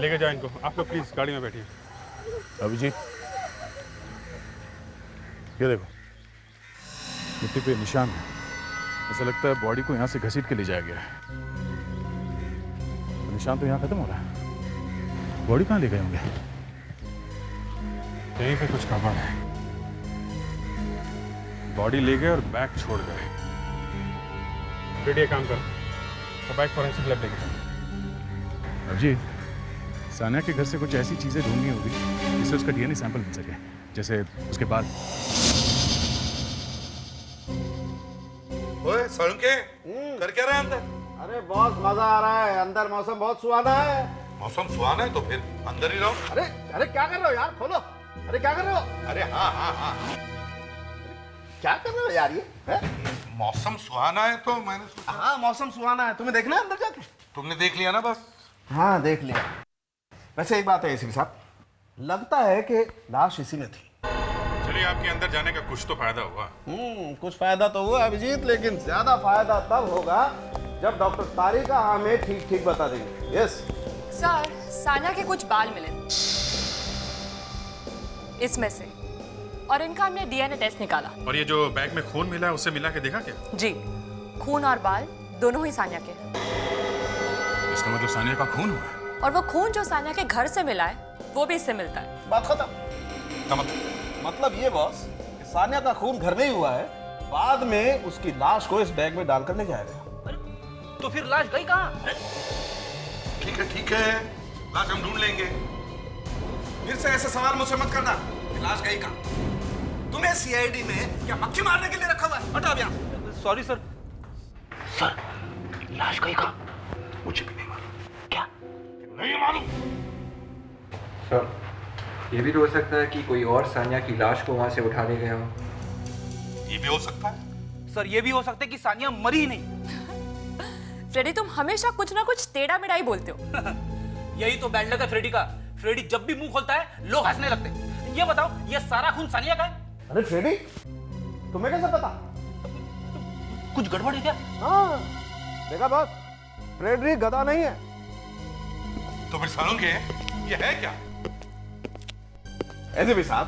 Speaker 1: लेके जाओ इनको। आप लोग प्लीज गाड़ी में बैठिए।
Speaker 5: अभिजीत, ये देखो, मिट्टी पे निशान है। ऐसा लगता है बॉडी को यहाँ से घसीट के ले जाया गया है। तो निशान तो यहाँ खत्म हो रहा है, बॉडी कहाँ ले गए होंगे?
Speaker 1: यहीं पे कुछ गड़बड़ है। बॉडी ले गए और बैग छोड़ गए। काम करो तो बैग फॉरेंसिक लैब लेके जाओ।
Speaker 5: अभिजीत, सानिया के घर से कुछ ऐसी चीजें ढूंढनी होगी जिससे उसका डीएनए सैंपल मिल सके, जैसे उसके बाद।
Speaker 18: ओए सड़के, कर क्या रहे हैं अंदर?
Speaker 14: अरे बॉस, मजा आ रहा है अंदर, मौसम बहुत सुहाना है।
Speaker 18: मौसम सुहाना है तो फिर अंदर ही रहो।
Speaker 14: अरे क्या कर रहे हो यार, खोलो। अरे क्या कर रहे हो?
Speaker 18: अरे हाँ,
Speaker 14: क्या कर रहे हो यार ये है?
Speaker 18: मौसम सुहाना है तो मैंने सोचा।
Speaker 14: हाँ मौसम सुहाना है, तुम्हें देखना है अंदर जाके?
Speaker 18: तुमने देख लिया ना बस?
Speaker 14: हाँ देख लिया। वैसे एक बात है एसीपी साहब, लगता है कि लाश इसी में थी।
Speaker 1: चलिए, आपके अंदर जाने का कुछ तो फायदा हुआ।
Speaker 14: कुछ फायदा तो हुआ अभिजीत, लेकिन ज्यादा फायदा तब होगा जब डॉक्टर तारिका हमें ठीक ठीक बता देंगे। यस
Speaker 21: सर, सानिया के कुछ बाल मिले इसमें से, और इनका हमने डीएनए टेस्ट निकाला।
Speaker 1: और ये जो बैग में खून मिला है उससे मिला के देखा क्या?
Speaker 21: जी, खून और बाल दोनों ही सानिया के।
Speaker 5: इसका मतलब सानिया का खून हुआ है?
Speaker 21: और वो खून जो सानिया के घर से मिला है वो भी इससे मिलता है।
Speaker 14: बात खत्म। मतलब ये बॉस, सानिया का खून घर में ही हुआ है, बाद में उसकी लाश को इस बैग में डालकर ले जाया गया।
Speaker 12: तो फिर लाश गई कहाँ?
Speaker 18: ठीक है, लाश हम ढूंढ लेंगे।
Speaker 14: फिर से ऐसे सवाल मुझसे मत करना। लाश गई कहाँ? तुम्हें सीआईडी में क्या मक्खी मारने के लिए रखा हुआ है? हटाओ यहाँ।
Speaker 12: Sorry sir.
Speaker 14: सर, लाश गई कहाँ?
Speaker 18: मुझे भी नहीं मालूम।
Speaker 14: क्या?
Speaker 18: नहीं मालूम।
Speaker 9: सर, ये भी तो हो सकता है कि कोई और सानिया की लाश को वहां से उठा ले गया हो।
Speaker 18: ये भी हो सकता है।
Speaker 12: सर, ये भी हो सकता है कि सानिया मरी ही नहीं।
Speaker 21: फ्रेडी, तुम हमेशा कुछ ना कुछ टेढ़ा मेढ़ा ही बोलते हो।
Speaker 12: यही तो बैड लक है फ्रेडी का। फ्रेडी जब भी मुंह खोलता है लोग हंसने लगते हैं। ये बताओ, ये सारा खून सानिया का है?
Speaker 14: अरे फ्रेडी, तुम्हें कैसे पता?
Speaker 12: कुछ गड़बड़ है क्या?
Speaker 14: हाँ, देखा बॉस, फ्रेडी गधा नहीं है।
Speaker 18: तो फिर सालोंगे, ये है क्या?
Speaker 14: ऐसे भी साहब,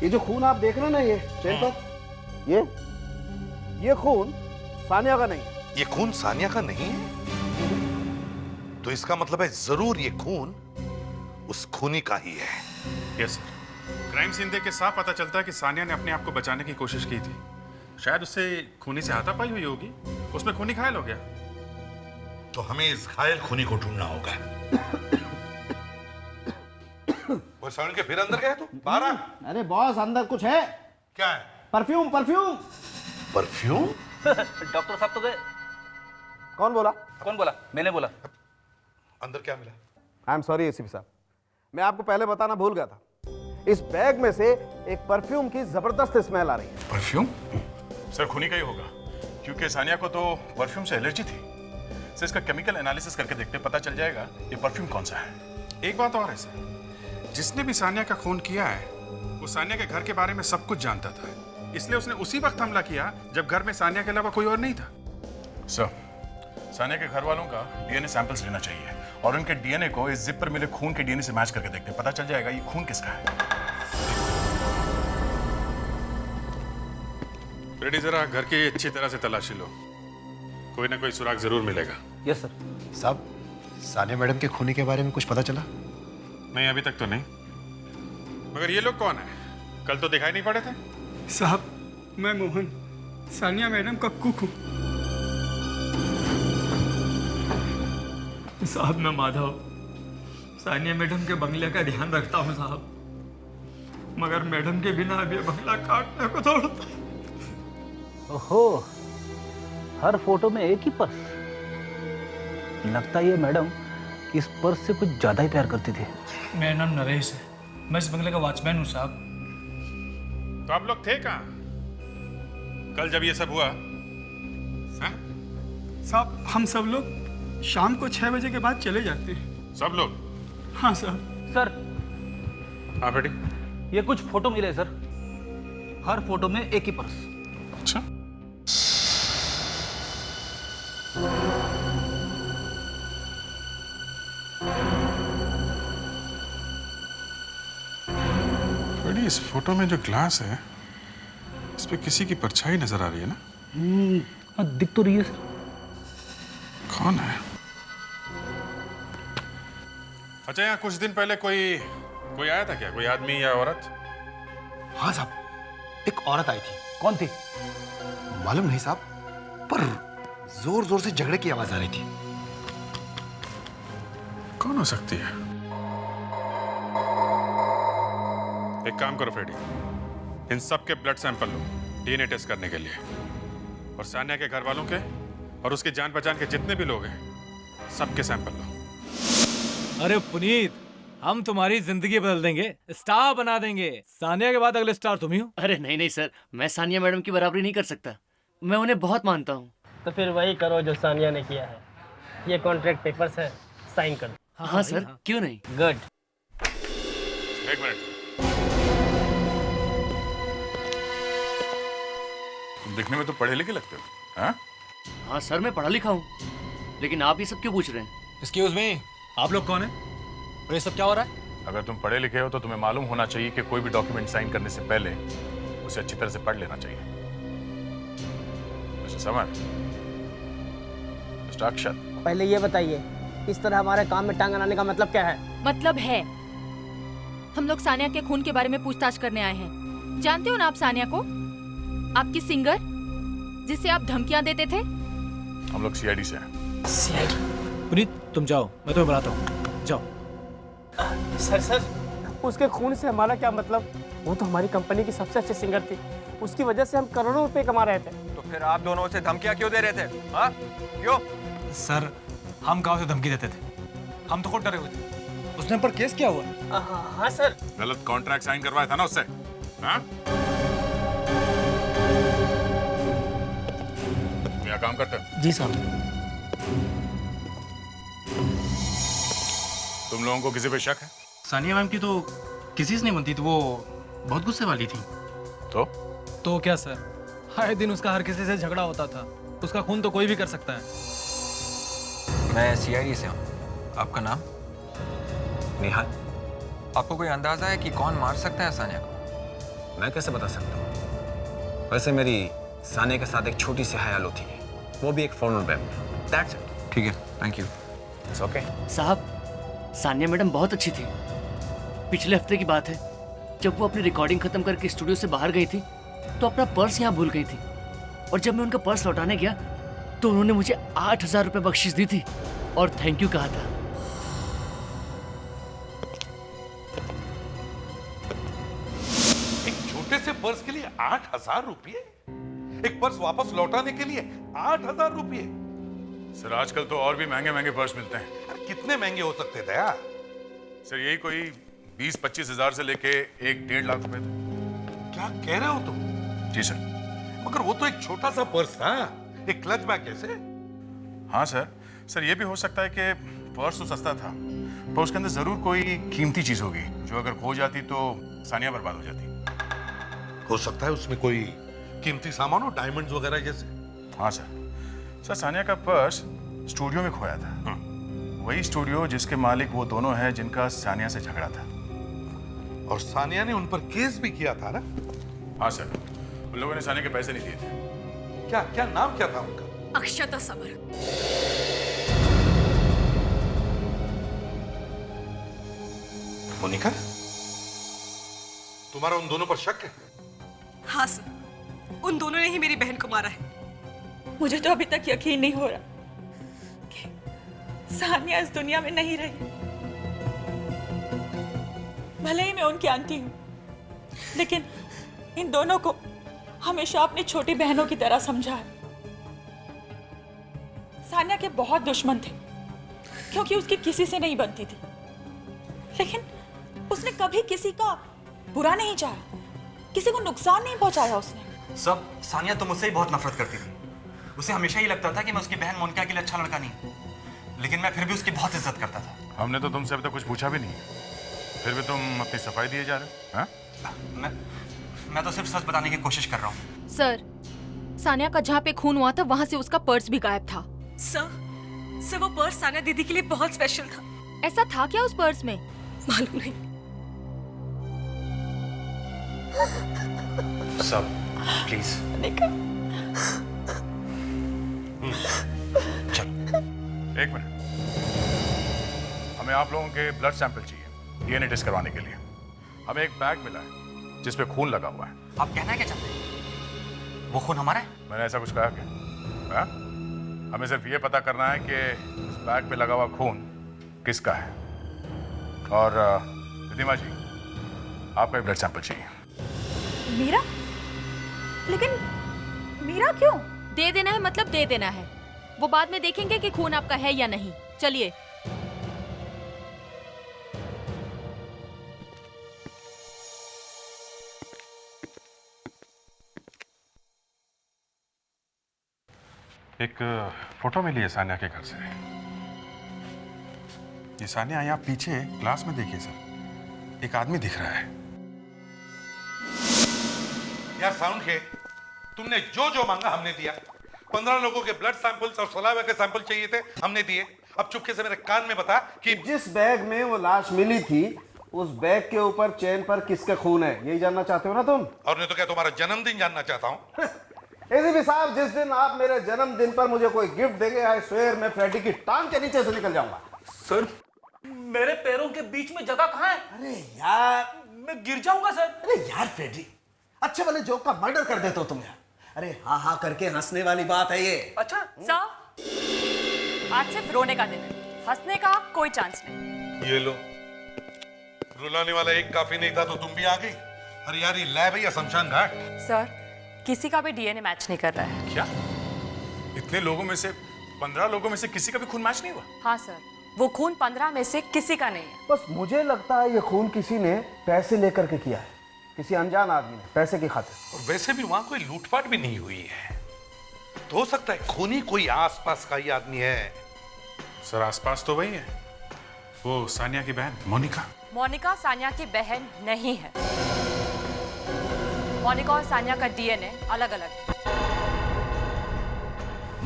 Speaker 14: ये जो खून आप देख रहे हैं ना, ये चेन पर, ये खून सानिया का नहीं है।
Speaker 18: ये खून सानिया का नहीं है? तो इसका मतलब है जरूर ये खून उस खूनी का ही है।
Speaker 1: यस सर, क्राइम सीन देख के साफ पता चलता है कि सानिया ने अपने आप को बचाने की कोशिश की थी। शायद उससे खूनी से हाथापाई हुई होगी, उसमें खूनी घायल हो गया।
Speaker 18: तो हमें इस घायल खूनी को ढूंढना होगा। वो साउंड के फिर अंदर गए तो बाहर आ।
Speaker 14: अरे बॉस, अंदर कुछ है।
Speaker 18: क्या है?
Speaker 14: परफ्यूम।
Speaker 18: परफ्यूम?
Speaker 12: डॉक्टर साहब तो गए।
Speaker 14: कौन बोला?
Speaker 12: कौन बोला? मैंने बोला।
Speaker 18: अंदर क्या मिला?
Speaker 14: आई एम सॉरी एसीपी साहब, मैं आपको पहले बताना भूल गया था। इस बैग में से एक परफ्यूम की जबरदस्त स्मेल आ रही है।
Speaker 5: परफ्यूम? सर, खूनी का ही होगा, क्योंकि सानिया को तो परफ्यूम से एलर्जी थी। सर, इसका केमिकल एनालिसिस करके देखते पता चल जाएगा ये परफ्यूम कौन सा है।
Speaker 1: एक बात और है सर, जिसने भी सानिया का खून किया है वो सानिया के घर के बारे में सब कुछ जानता था, इसलिए उसने उसी वक्त हमला किया जब घर में सानिया के अलावा कोई और नहीं था।
Speaker 5: सर, सानिया के घर वालों का डीएनए सैंपल्स लेना चाहिए और उनके डीएनए को इस जिप पर मिले खून के डीएनए से मैच करके देखते हैं, पता चल जाएगा ये खून किसका है।
Speaker 1: रेडी, जरा घर की अच्छी तरह से तलाशी लो, कोई ना कोई सुराग जरूर मिलेगा।
Speaker 12: Yes sir.
Speaker 11: साहब, सानिया मैडम के खूनी के बारे में कुछ पता चला?
Speaker 1: नहीं, अभी तक तो नहीं। मगर ये लोग कौन है? कल तो दिखाई नहीं पड़े थे।
Speaker 15: साहब, मैं मोहन, सानिया मैडम का कुक हूँ।
Speaker 6: साहब, मैं माधव, सानिया मैडम के बंगले का ध्यान रखता हूँ साहब, मगर मैडम के बिना अब ये बंगला काटने को दौड़ता है।
Speaker 12: ओहो, हर फोटो में एक ही पर्स। लगता है ये मैडम इस पर्स से कुछ ज्यादा ही प्यार करती थी।
Speaker 6: मेरा नाम नरेश है, मैं इस बंगले का वॉचमैन हूँ साहब।
Speaker 1: तो आप लोग थे कहाँ कल जब ये सब हुआ?
Speaker 15: साहब, हम सब लोग शाम को 6 बजे के बाद चले जाते हैं।
Speaker 1: सब लोग?
Speaker 15: हाँ सर।
Speaker 12: सर,
Speaker 1: हाँ बेटी,
Speaker 12: ये कुछ फोटो मिले सर, हर फोटो में एक ही पर्स।
Speaker 1: अच्छा, बेटी इस फोटो में जो ग्लास है इस पे किसी की परछाई नजर आ रही है ना?
Speaker 12: हाँ, दिख तो रही है सर।
Speaker 1: कौन है? अच्छा, यहाँ कुछ दिन पहले कोई आया था क्या? कोई आदमी या औरत?
Speaker 11: हाँ साहब, एक औरत आई थी।
Speaker 12: कौन थी?
Speaker 11: मालूम नहीं साहब, पर जोर जोर से झगड़े की आवाज आ रही थी।
Speaker 1: कौन हो सकती है? एक काम करो फ्रेडी, इन सब के ब्लड सैंपल लो डीएनए टेस्ट करने के लिए, और सानिया के घर वालों के और उसके जान पहचान के जितने भी लोग हैं सबके सैंपल लो।
Speaker 10: अरे पुनीत, हम तुम्हारी जिंदगी बदल देंगे, स्टार बना देंगे। सानिया के बाद अगले स्टार तुम ही हो।
Speaker 6: अरे नहीं नहीं सर, मैं सानिया मैडम की बराबरी नहीं कर सकता, मैं उन्हें बहुत मानता हूँ।
Speaker 4: तो फिर वही करो जो सानिया ने किया है। ये कॉन्ट्रैक्ट पेपर्स है, साइन कर दो।
Speaker 6: हाँ सर, क्यों नहीं।
Speaker 4: गुड।
Speaker 1: एक मिनट,
Speaker 5: तुम दिखने में तो पढ़े लिखे लगते हो। हाँ?
Speaker 6: हाँ सर, मैं पढ़ा लिखा हूँ, लेकिन आप ये सब क्यों पूछ रहे हैं?
Speaker 10: एक्सक्यूज मी, आप लोग कौन हैं और ये सब क्या हो रहा है?
Speaker 5: अगर तुम पढ़े लिखे हो तो तुम्हें मालूम होना चाहिए कि कोई भी डॉक्यूमेंट साइन करने से पहले उसे अच्छी तरह से पढ़ लेना चाहिए। मिस्टर समर, मिस्टर अक्षत,
Speaker 4: पहले ये बताइए, इस तरह हमारे काम में टांग अड़ाने का मतलब क्या है?
Speaker 16: मतलब है, हम लोग सानिया के खून के बारे में पूछताछ करने आए हैं। जानते हो ना आप सानिया को, आपकी सिंगर जिसे आप धमकियां देते थे?
Speaker 5: हम लोग सीआईडी से हैं।
Speaker 4: सीआईडी?
Speaker 10: पुनीत तुम जाओ, मैं तुम्हें बुलाता हूँ, जाओ।
Speaker 4: सर, उसके खून से हमारा क्या मतलब? वो तो हमारी कंपनी की सबसे अच्छी सिंगर थी, उसकी वजह से हम करोड़ों रुपए कमा रहे थे।
Speaker 13: तो फिर आप दोनों उसे धमकियां क्यों दे रहे थे? हाँ, क्यों?
Speaker 10: सर, हम गाँव से धमकी देते थे, हम तो खुद डरे हुए थे। उसने पर केस क्या हुआ?
Speaker 4: हाँ सर।
Speaker 5: गलत कॉन्ट्रैक्ट साइन करवाया था ना उससे। हाँ? तुम यहाँ काम करते हो?
Speaker 4: जी साहब।
Speaker 5: तुम लोगों को किसी पे शक है?
Speaker 17: सानिया मैम की तो किसी से नहीं बनती थी, वो बहुत गुस्से वाली थी।
Speaker 10: तो क्या सर, आए दिन उसका हर किसी से झगड़ा होता था, उसका खून तो कोई भी कर सकता है।
Speaker 13: मैं सीआईडी से हूँ। आपका नाम?
Speaker 11: निहाल।
Speaker 13: आपको कोई अंदाजा है कि कौन मार सकता है सानिया को?
Speaker 11: मैं कैसे बता सकता हूँ? वैसे मेरी सानिया के साथ एक छोटी सी हयाल होती है, वो भी एक फॉर्मल वेब में। That's it.
Speaker 13: ठीक है, थैंक यू।
Speaker 11: It's okay.
Speaker 6: साहब, सानिया मैडम बहुत अच्छी थी। पिछले हफ्ते की बात है, जब वो अपनी रिकॉर्डिंग खत्म करके स्टूडियो से बाहर गई थी तो अपना पर्स यहाँ भूल गई थी, और जब मैं उनका पर्स लौटाने गया तो उन्होंने मुझे 8,000 रुपये बख्शीश दी थी और थैंक यू कहा था।
Speaker 18: एक छोटे से पर्स के लिए 8,000 रुपये? एक पर्स वापस लौटाने के लिए 8,000 रुपये?
Speaker 5: सर, आजकल तो और भी महंगे महंगे पर्स मिलते हैं।
Speaker 18: कितने महंगे हो सकते थे यार?
Speaker 5: सर, यही कोई 20-25 हजार से लेके 1-1.5 लाख रुपए थे।
Speaker 18: क्या कह रहे हो तुम?
Speaker 5: जी सर।
Speaker 18: मगर वो तो एक छोटा सा पर्स था, एक क्लच बैग कैसे?
Speaker 5: हाँ सर, ये भी हो सकता है कि पर्स तो सस्ता था, पर उसके अंदर जरूर कोई कीमती चीज होगी जो अगर खो जाती तो सानिया बर्बाद हो जाती।
Speaker 18: हो सकता है उसमें कोई कीमती सामान हो, डायमंड्स वगैरह जैसे।
Speaker 5: हाँ सर, सानिया का पर्स स्टूडियो में खोया था। वही स्टूडियो जिसके मालिक वो दोनों हैं जिनका सानिया से झगड़ा था।
Speaker 18: और सानिया ने उन पर केस भी किया था ना?
Speaker 5: हाँ सर, उन लोगों ने सानिया के पैसे नहीं दिए थे।
Speaker 18: क्या क्या नाम क्या था उनका?
Speaker 21: अक्षता समर।
Speaker 18: मोनिका, तुम्हारा उन दोनों पर शक है?
Speaker 21: हाँ सर, उन दोनों ने ही मेरी बहन को मारा है। मुझे तो अभी तक यकीन नहीं हो रहा कि सानिया इस दुनिया में नहीं रही। भले ही मैं उनकी आंटी हूं, लेकिन इन दोनों को हमेशा अपनी छोटी बहनों की तरह समझा है। सानिया के बहुत दुश्मन थे क्योंकि उसकी किसी से नहीं बनती थी, लेकिन उसने कभी किसी का बुरा नहीं चाहा, किसी को नुकसान नहीं पहुंचाया उसने।
Speaker 3: सब सानिया तो मुझसे ही बहुत नफरत करती थी। उसे हमेशा ही लगता था कि मैं उसकी बहन मोनिका के लिए अच्छा लड़का नहीं, लेकिन मैं फिर भी उसकी बहुत इज्जत करता था।
Speaker 5: हमने तो तुमसे अभी तक कुछ पूछा भी नहीं, फिर भी तुम अपनी सफाई दिए जा रहे हो। हाँ?
Speaker 3: मैं तो सिर्फ सच बताने की कोशिश कर रहा हूँ।
Speaker 16: सर, सानिया का जहाँ पे खून हुआ था वहाँ से उसका पर्स भी गायब था।
Speaker 21: सर वो पर्स सानिया दीदी के लिए बहुत स्पेशल था।
Speaker 16: ऐसा था क्या उस पर्स में?
Speaker 21: मालूम नहीं।
Speaker 3: सब प्लीज
Speaker 5: एक मिनट, हमें आप लोगों के ब्लड सैंपल चाहिए डीएनए टेस्ट करवाने के लिए। हमें एक बैग मिला है जिस पे खून लगा हुआ है।
Speaker 3: आप कहना क्या चाहते हैं? वो खून हमारा है?
Speaker 5: मैंने ऐसा कुछ कहा क्या? हाँ? हमें सिर्फ ये पता करना है कि उस बैग पे लगा हुआ खून किसका है। और रिधिमा जी, आपका ब्लड सैंपल चाहिए।
Speaker 16: मीरा? लेकिन मीरा क्यों? दे देना है मतलब दे देना है। वो बाद में देखेंगे कि खून आपका है या नहीं। चलिए।
Speaker 1: एक फोटो मिली है सानिया के घर से। ये सानिया, यहाँ पीछे ग्लास में देखिए सर, एक आदमी दिख रहा है।
Speaker 18: यार साउंड के, तुमने जो जो मांगा हमने दिया। 15 लोगों के ब्लड सैंपल्स और सलाइवा के सैंपल चाहिए थे, हमने दिए। अब चुपके से मेरे कान में बता कि
Speaker 14: जिस बैग में वो लाश मिली थी, उस बैग के ऊपर चेन पर किसका खून है, यही जानना चाहते हो ना तुम?
Speaker 18: और नहीं तो क्या तुम्हारा जन्मदिन जानना चाहता हूँ?
Speaker 14: एसीपी साहब, जिस दिन आप मेरे जन्मदिन पर मुझे कोई गिफ्ट देंगे, आई स्वेयर मैं फ्रेडी की टांग के नीचे से निकल जाऊंगा।
Speaker 12: सर, मेरे पैरों के बीच में जगह कहाँ है?
Speaker 14: अरे यार,
Speaker 12: मैं गिर जाऊंगा सर।
Speaker 14: अरे यार फ्रेडी, अच्छे वाले जोक का मर्डर कर देते हो तुम यार। अरे हाँ हाँ करके हंसने वाली बात है ये।
Speaker 12: अच्छा
Speaker 21: सर, आज सिर्फ रोने का दिन है, हंसने का कोई चांस नहीं।
Speaker 18: ये लो, रुलाने वाला एक काफी नहीं था तो तुम भी आ गई। अरे यार, ये लैब है या शमशान घाट?
Speaker 21: सर, किसी का भी डीएनए मैच नहीं कर रहा है।
Speaker 5: क्या? इतने लोगों में से 15 लोगों में से किसी का भी खून मैच नहीं हुआ?
Speaker 21: हाँ सर, वो खून 15 में से किसी का नहीं है।
Speaker 14: बस मुझे लगता है ये खून किसी ने पैसे लेकर के किया है, किसी अनजान आदमी ने, पैसे की खातिर।
Speaker 18: और वैसे भी वहां कोई लूटपाट भी नहीं हुई है, तो हो सकता है खूनी कोई आसपास का ही आदमी है।
Speaker 1: सर, आसपास तो वही है, वो सानिया की बहन मोनिका।
Speaker 21: मोनिका सानिया की बहन नहीं है। मोनिका और सानिया का डीएनए अलग अलग है।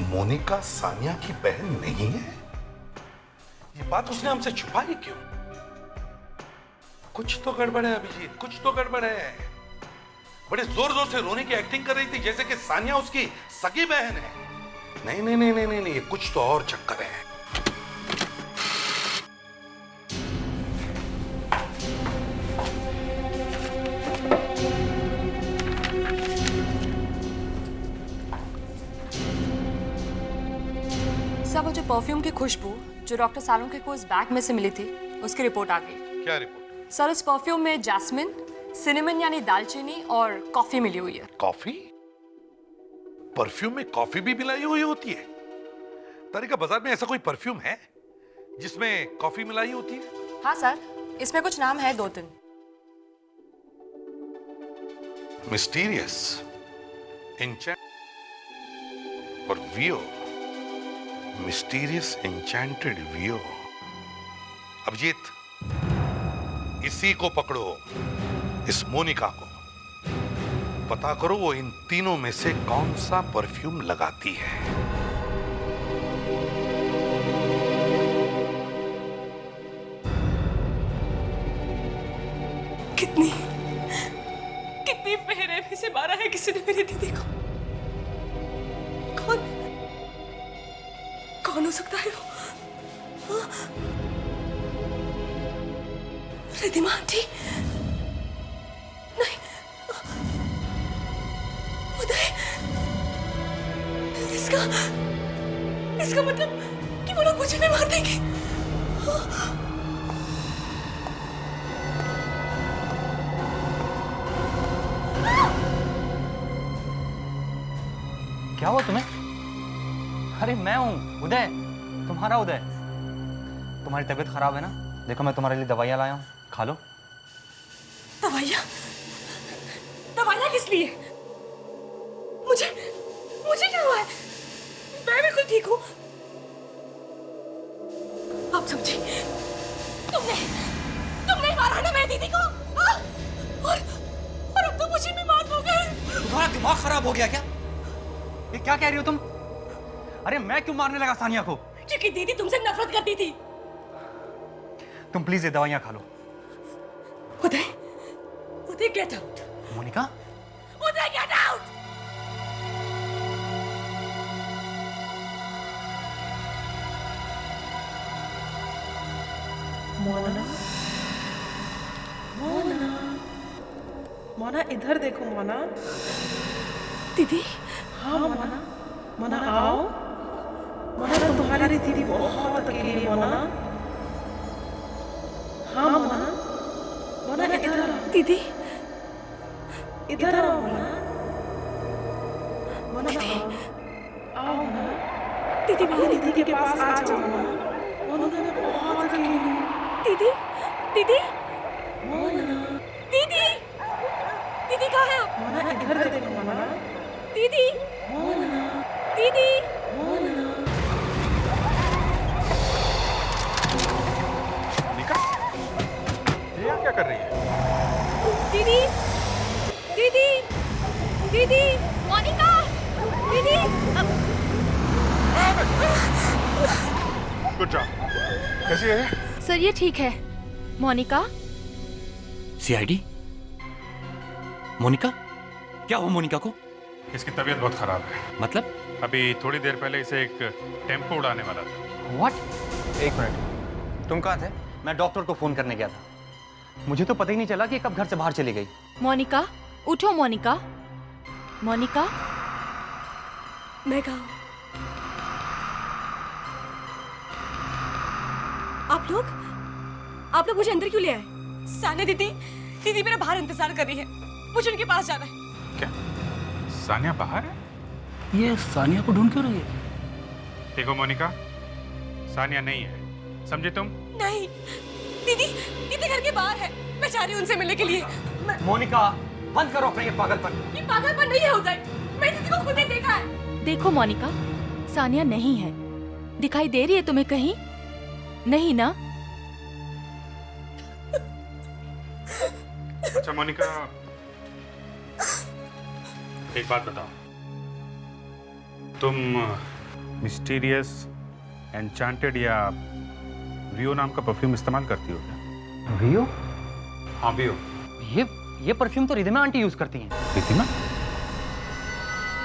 Speaker 18: मोनिका सानिया की बहन नहीं है? ये बात उसने हमसे छुपाई क्यों? कुछ तो गड़बड़ है अभिजीत, कुछ तो गड़बड़ है। बड़े जोर जोर से रोने की एक्टिंग कर रही थी जैसे कि सानिया उसकी सगी बहन है। नहीं नहीं नहीं नहीं नहीं, कुछ तो और चक्कर है।
Speaker 21: सर, वो जो परफ्यूम की खुशबू जो डॉक्टर सालुंखे को इस बैग में से मिली थी, उसकी रिपोर्ट आ गई।
Speaker 18: क्या रिपोर्ट?
Speaker 21: सर, इस परफ्यूम में जैस्मिन, सिनेमन यानी दालचीनी और कॉफी मिली हुई है।
Speaker 18: कॉफी? परफ्यूम में कॉफी भी मिलाई हुई होती है? तारिका, बाजार में ऐसा कोई परफ्यूम है जिसमें कॉफी मिलाई होती है?
Speaker 21: हाँ सर, इसमें कुछ नाम है 2-3।
Speaker 18: मिस्टीरियस, एन्चेंट और वियो। मिस्टीरियस एन्चेंटेड वियो। अभिजीत, इसी को पकड़ो, इस मोनिका को। पता करो वो इन तीनों में से कौन सा परफ्यूम लगाती है।
Speaker 21: कितनी कितनी बेरहमी से मारा है किसी ने मेरी दीदी को। कौन कौन हो सकता है वो? रिद्धिमा आंटी? नहीं, उदय। इसका मतलब कि वो लोग मुझे भी मार देंगे।
Speaker 13: क्या हुआ तुम्हें? अरे मैं हूँ उदय, तुम्हारा उदय। तुम्हारी तबीयत खराब है ना? देखो मैं तुम्हारे लिए दवाइयाँ लाया हूँ, खा लो।
Speaker 21: दवाइयाँ? दवाइयाँ किस लिए? मुझे क्या हुआ है? मैं बिल्कुल ठीक हूँ। आप समझी? तुमने मारा ना मेरी दीदी को, हाँ? और अब तो मुझे भी मार दोगे।
Speaker 13: तुम्हारा दिमाग खराब हो गया क्या? ये क्या कह रही हो तुम? अरे मैं क्यों मारने लगा सानिया को?
Speaker 21: क्योंकि दीदी तुमसे नफरत करती थी।
Speaker 13: तुम प्लीज ये दवाइयाँ खा लो।
Speaker 21: उदय गेट आउट।
Speaker 13: मोनिका?
Speaker 21: उदय गेट आउट।
Speaker 7: मोना इधर देखो मोना।
Speaker 21: दीदी?
Speaker 7: हाँ मोना, मोना आओ। मोना तुम्हारी दीदी बहुत अकेली है मोना। हाँ मोना, मोना इधर आओ। दीदी इधर आओ मोना। मोना आओ मोना।
Speaker 21: दीदी
Speaker 7: मेरी दीदी के पास आ जाओ मोना। मोना मैं बहुत अकेली हूँ।
Speaker 21: दीदी दीदी
Speaker 7: मोना।
Speaker 21: दीदी कहाँ है आप?
Speaker 7: मोना इधर देखो मोना।
Speaker 21: दीदी
Speaker 7: मोना।
Speaker 21: दीदी
Speaker 7: मोना।
Speaker 1: निका, ये यहाँ क्या कर रही है?
Speaker 21: दीदी दीदी दीदी मोनिका दीदी।
Speaker 1: Good job. कैसी है?
Speaker 16: सर ये ठीक है। मोनिका?
Speaker 13: सीआईडी? मोनिका? क्या हुआ मोनिका को?
Speaker 1: इसकी तबीयत बहुत खराब है।
Speaker 13: मतलब?
Speaker 1: अभी थोड़ी देर पहले इसे एक टेम्पो उड़ाने वाला था।
Speaker 13: व्हाट? एक मिनट, तुम कहाँ थे? मैं डॉक्टर को फोन करने गया था। मुझे तो पता ही नहीं चला कि कब घर से बाहर चली गई।
Speaker 16: मोनिका उठो। मोनिका, मोनिका।
Speaker 21: मैं कहा आप लोग मुझे अंदर क्यों ले आए? सानिया दीदी मेरा बाहर इंतजार कर रही है। मुझे उनके पास जाना है।
Speaker 1: क्या सानिया बाहर है?
Speaker 12: ये सानिया को ढूंढ क्यों रही है?
Speaker 1: देखो मोनिका, सानिया नहीं है, समझे तुम?
Speaker 21: नहीं, दीदी घर के बाहर है। मैं जा रही हूँ उनसे मिलने के लिए।
Speaker 13: मोनिका बंद करो अपना ये पागलपन।
Speaker 21: ये पागलपन नहीं है उदय, मैं दीदी को खुद ने देखा है।
Speaker 16: देखो मोनिका, सानिया नहीं है। दिखाई दे रही है तुम्हें कहीं? नहीं ना?
Speaker 1: अच्छा मोनिका, एक बात बताओ, तुम मिस्टीरियस, एन्चांटेड या वियो नाम का परफ्यूम इस्तेमाल करती हो क्या?
Speaker 13: वियो?
Speaker 1: हाँ वियो।
Speaker 13: ये परफ्यूम तो रिद्धिमा आंटी यूज करती हैं।
Speaker 1: रिद्धिमा?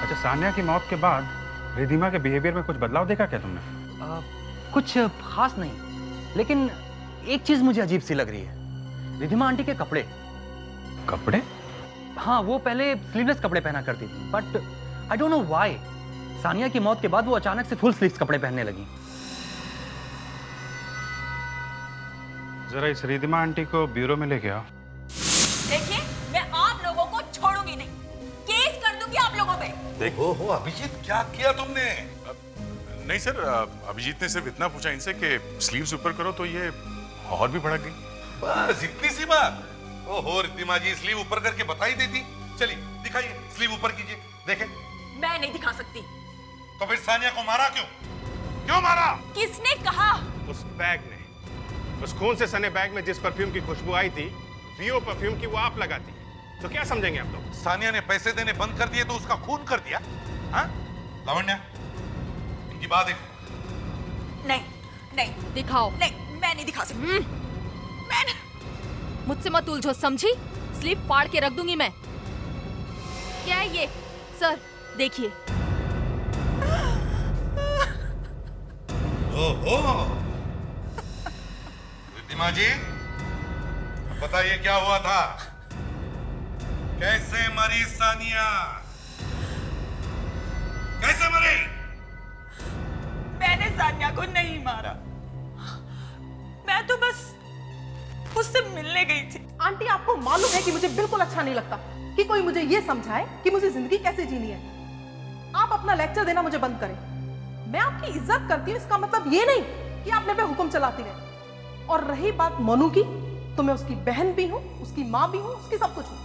Speaker 1: अच्छा, सानिया की मौत के बाद रिद्धिमा के बिहेवियर में कुछ बदलाव देखा क्या तुमने?
Speaker 13: कुछ खास नहीं, लेकिन एक चीज मुझे अजीब सी लग रही है। रिद्धिमा आंटी के कपड़े।
Speaker 1: कपड़े?
Speaker 13: हाँ, वो पहले स्लीवलेस कपड़े पहना करती थी, but I don't know why Sania की मौत के बाद वो अचानक से फुल स्लीव्स कपड़े पहनने लगी।
Speaker 1: जरा इस रिद्धिमा आंटी को ब्यूरो में लेके आओ।
Speaker 21: देखिए, मैं आप लोगों को छोड़ूंगी नहीं। केस कर दूंगी आप लोगों पे।
Speaker 18: देखो हो अभिजीत, क्या किया तुमने?
Speaker 5: नहीं सर, अभिजीत ने सिर्फ इतना पूछा इनसे कि स्लीव्स ऊपर करो तो ये और भी भड़क गई।
Speaker 18: बस इतनी सी बात? ओहो रिद्धिमा जी, स्लीव ऊपर करके बता ही देती। चलिए दिखाइए, स्लीव ऊपर कीजिए, देखें।
Speaker 21: मैं नहीं दिखा सकती।
Speaker 18: तो फिर सानिया को मारा क्यों? क्यों मारा?
Speaker 21: किसने कहा?
Speaker 1: उस बैग में, उस खून से सने बैग में जिस परफ्यूम की खुशबू आई थी, वियो परफ्यूम की, वो आप लगाती है। तो क्या समझेंगे आप लोग?
Speaker 18: सानिया ने पैसे देने बंद कर दिए तो उसका खून कर दिया? हाँ लावण्या, इनकी बात देखो।
Speaker 21: नहीं
Speaker 16: दिखाओ।
Speaker 21: नहीं, मैं नहीं दिखा सकती।
Speaker 16: मुझसे मत उलझो, समझी? स्लीप फाड़ के रख दूंगी मैं। क्या है ये? सर देखिए।
Speaker 18: ओहो, रिद्धिमा जी, बताइए क्या हुआ था? कैसे मरी सानिया? कैसे मरी?
Speaker 21: मैंने सानिया को नहीं मारा, मैं तो बस उससे मिलने गई थी।
Speaker 7: आंटी, आपको मालूम है कि मुझे बिल्कुल अच्छा नहीं लगता कि कोई मुझे ये समझाए कि मुझे जिंदगी कैसे जीनी है। आप अपना लेक्चर देना मुझे बंद करें। मैं आपकी इज्जत करती हूँ, इसका मतलब ये नहीं कि आप मेरे पे हुक्म चलाती रहे। और रही बात मोनू की, तो मैं उसकी बहन भी हूँ, उसकी माँ भी हूँ, उसकी सब कुछ हूँ,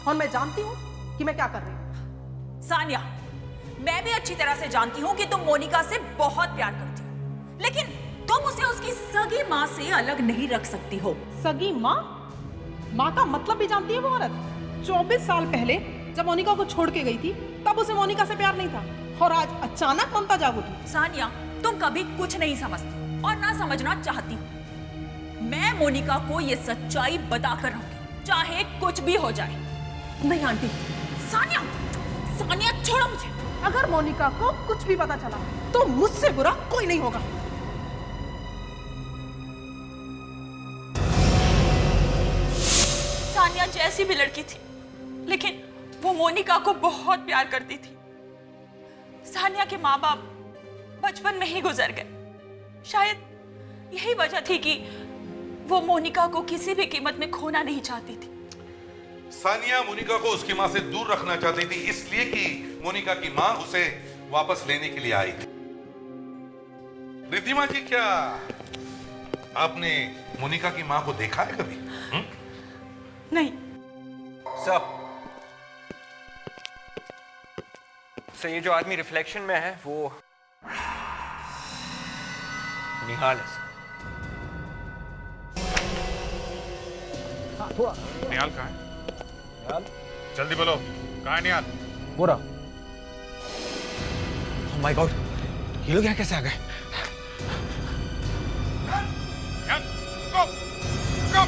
Speaker 7: और मैं जानती हूँ कि मैं क्या कर रही हूँ।
Speaker 21: सानिया, मैं भी अच्छी तरह से जानती हूँ कि तुम मोनिका से बहुत प्यार करती हो, लेकिन तुम उसे उसकी सगी माँ से अलग नहीं रख सकती हो।
Speaker 7: सगी माँ? माँ का मतलब भी जानती है वो औरत। 24 साल पहले जब मोनिका को छोड़ के गई थी, तब उसे मोनिका से प्यार नहीं था, और आज अचानक ममता जाग उठी।
Speaker 21: सानिया, तुम कभी कुछ नहीं समझती और ना समझना चाहती हो। मैं मोनिका को ये सच्चाई बताकर रहूंगी, चाहे कुछ भी हो जाए।
Speaker 7: नहीं आंटी।
Speaker 21: सानिया, सानिया छोड़ो मुझे।
Speaker 7: अगर मोनिका को कुछ भी पता चला तो मुझसे बुरा कोई नहीं होगा।
Speaker 21: सानिया जैसी भी लड़की थी, लेकिन वो मोनिका को बहुत प्यार करती थी। सानिया के माँ बाप बचपन में ही गुजर गए। शायद यही वजह थी कि वो मोनिका को किसी भी कीमत में खोना नहीं चाहती थी।
Speaker 18: सानिया मोनिका को उसकी माँ से दूर रखना चाहती थी, इसलिए कि मोनिका की माँ उसे वापस लेने के लिए आई थी। रिद्धिमा जी, क्या आपने मोनिका की माँ को देखा है कभी?
Speaker 21: नहीं।
Speaker 2: सर, ये जो आदमी रिफ्लेक्शन में है वो निहाल है।
Speaker 1: निहाल कहाँ है?
Speaker 11: निहाल?
Speaker 1: जल्दी बोलो, कहाँ है निहाल?
Speaker 11: वो रहा। ओह माय गॉड, ये लोग यहाँ कैसे आ गए?
Speaker 1: गो, गो।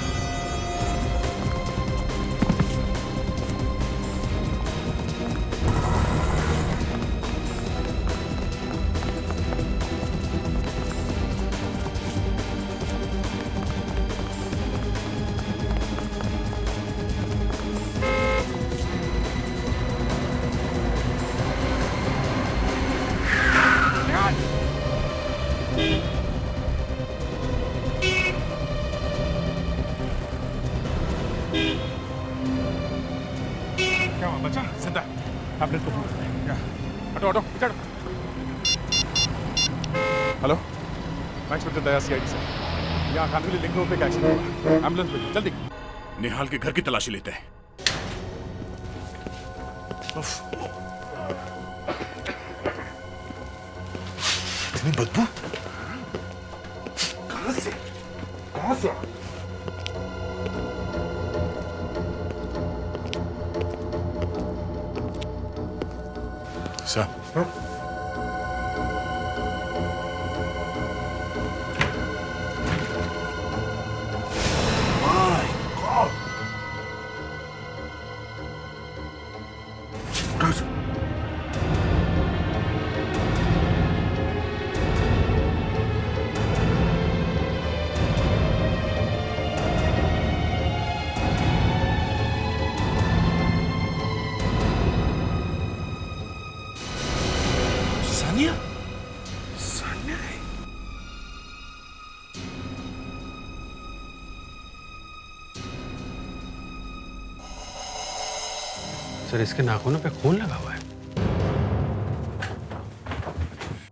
Speaker 1: क्या हुआ बच्चा? जिंदा एम्बुलेंस को फोन करते हैं। हटो हटो, चढ़। हेलो, मैं इंस्पेक्टर दया सीआईडी से। यहाँ खानविली लिंक रोड पे क्या एक्सीडेंट हुआ? एम्बुलेंस भेजो जल्दी।
Speaker 5: निहाल के घर की तलाशी लेते हैं।
Speaker 18: इतनी बदबू कहाँ से? कहाँ से?
Speaker 5: सर,
Speaker 18: सानिया? सानिया है?
Speaker 11: सर, इसके नाखूनों पे खून लगा हुआ है।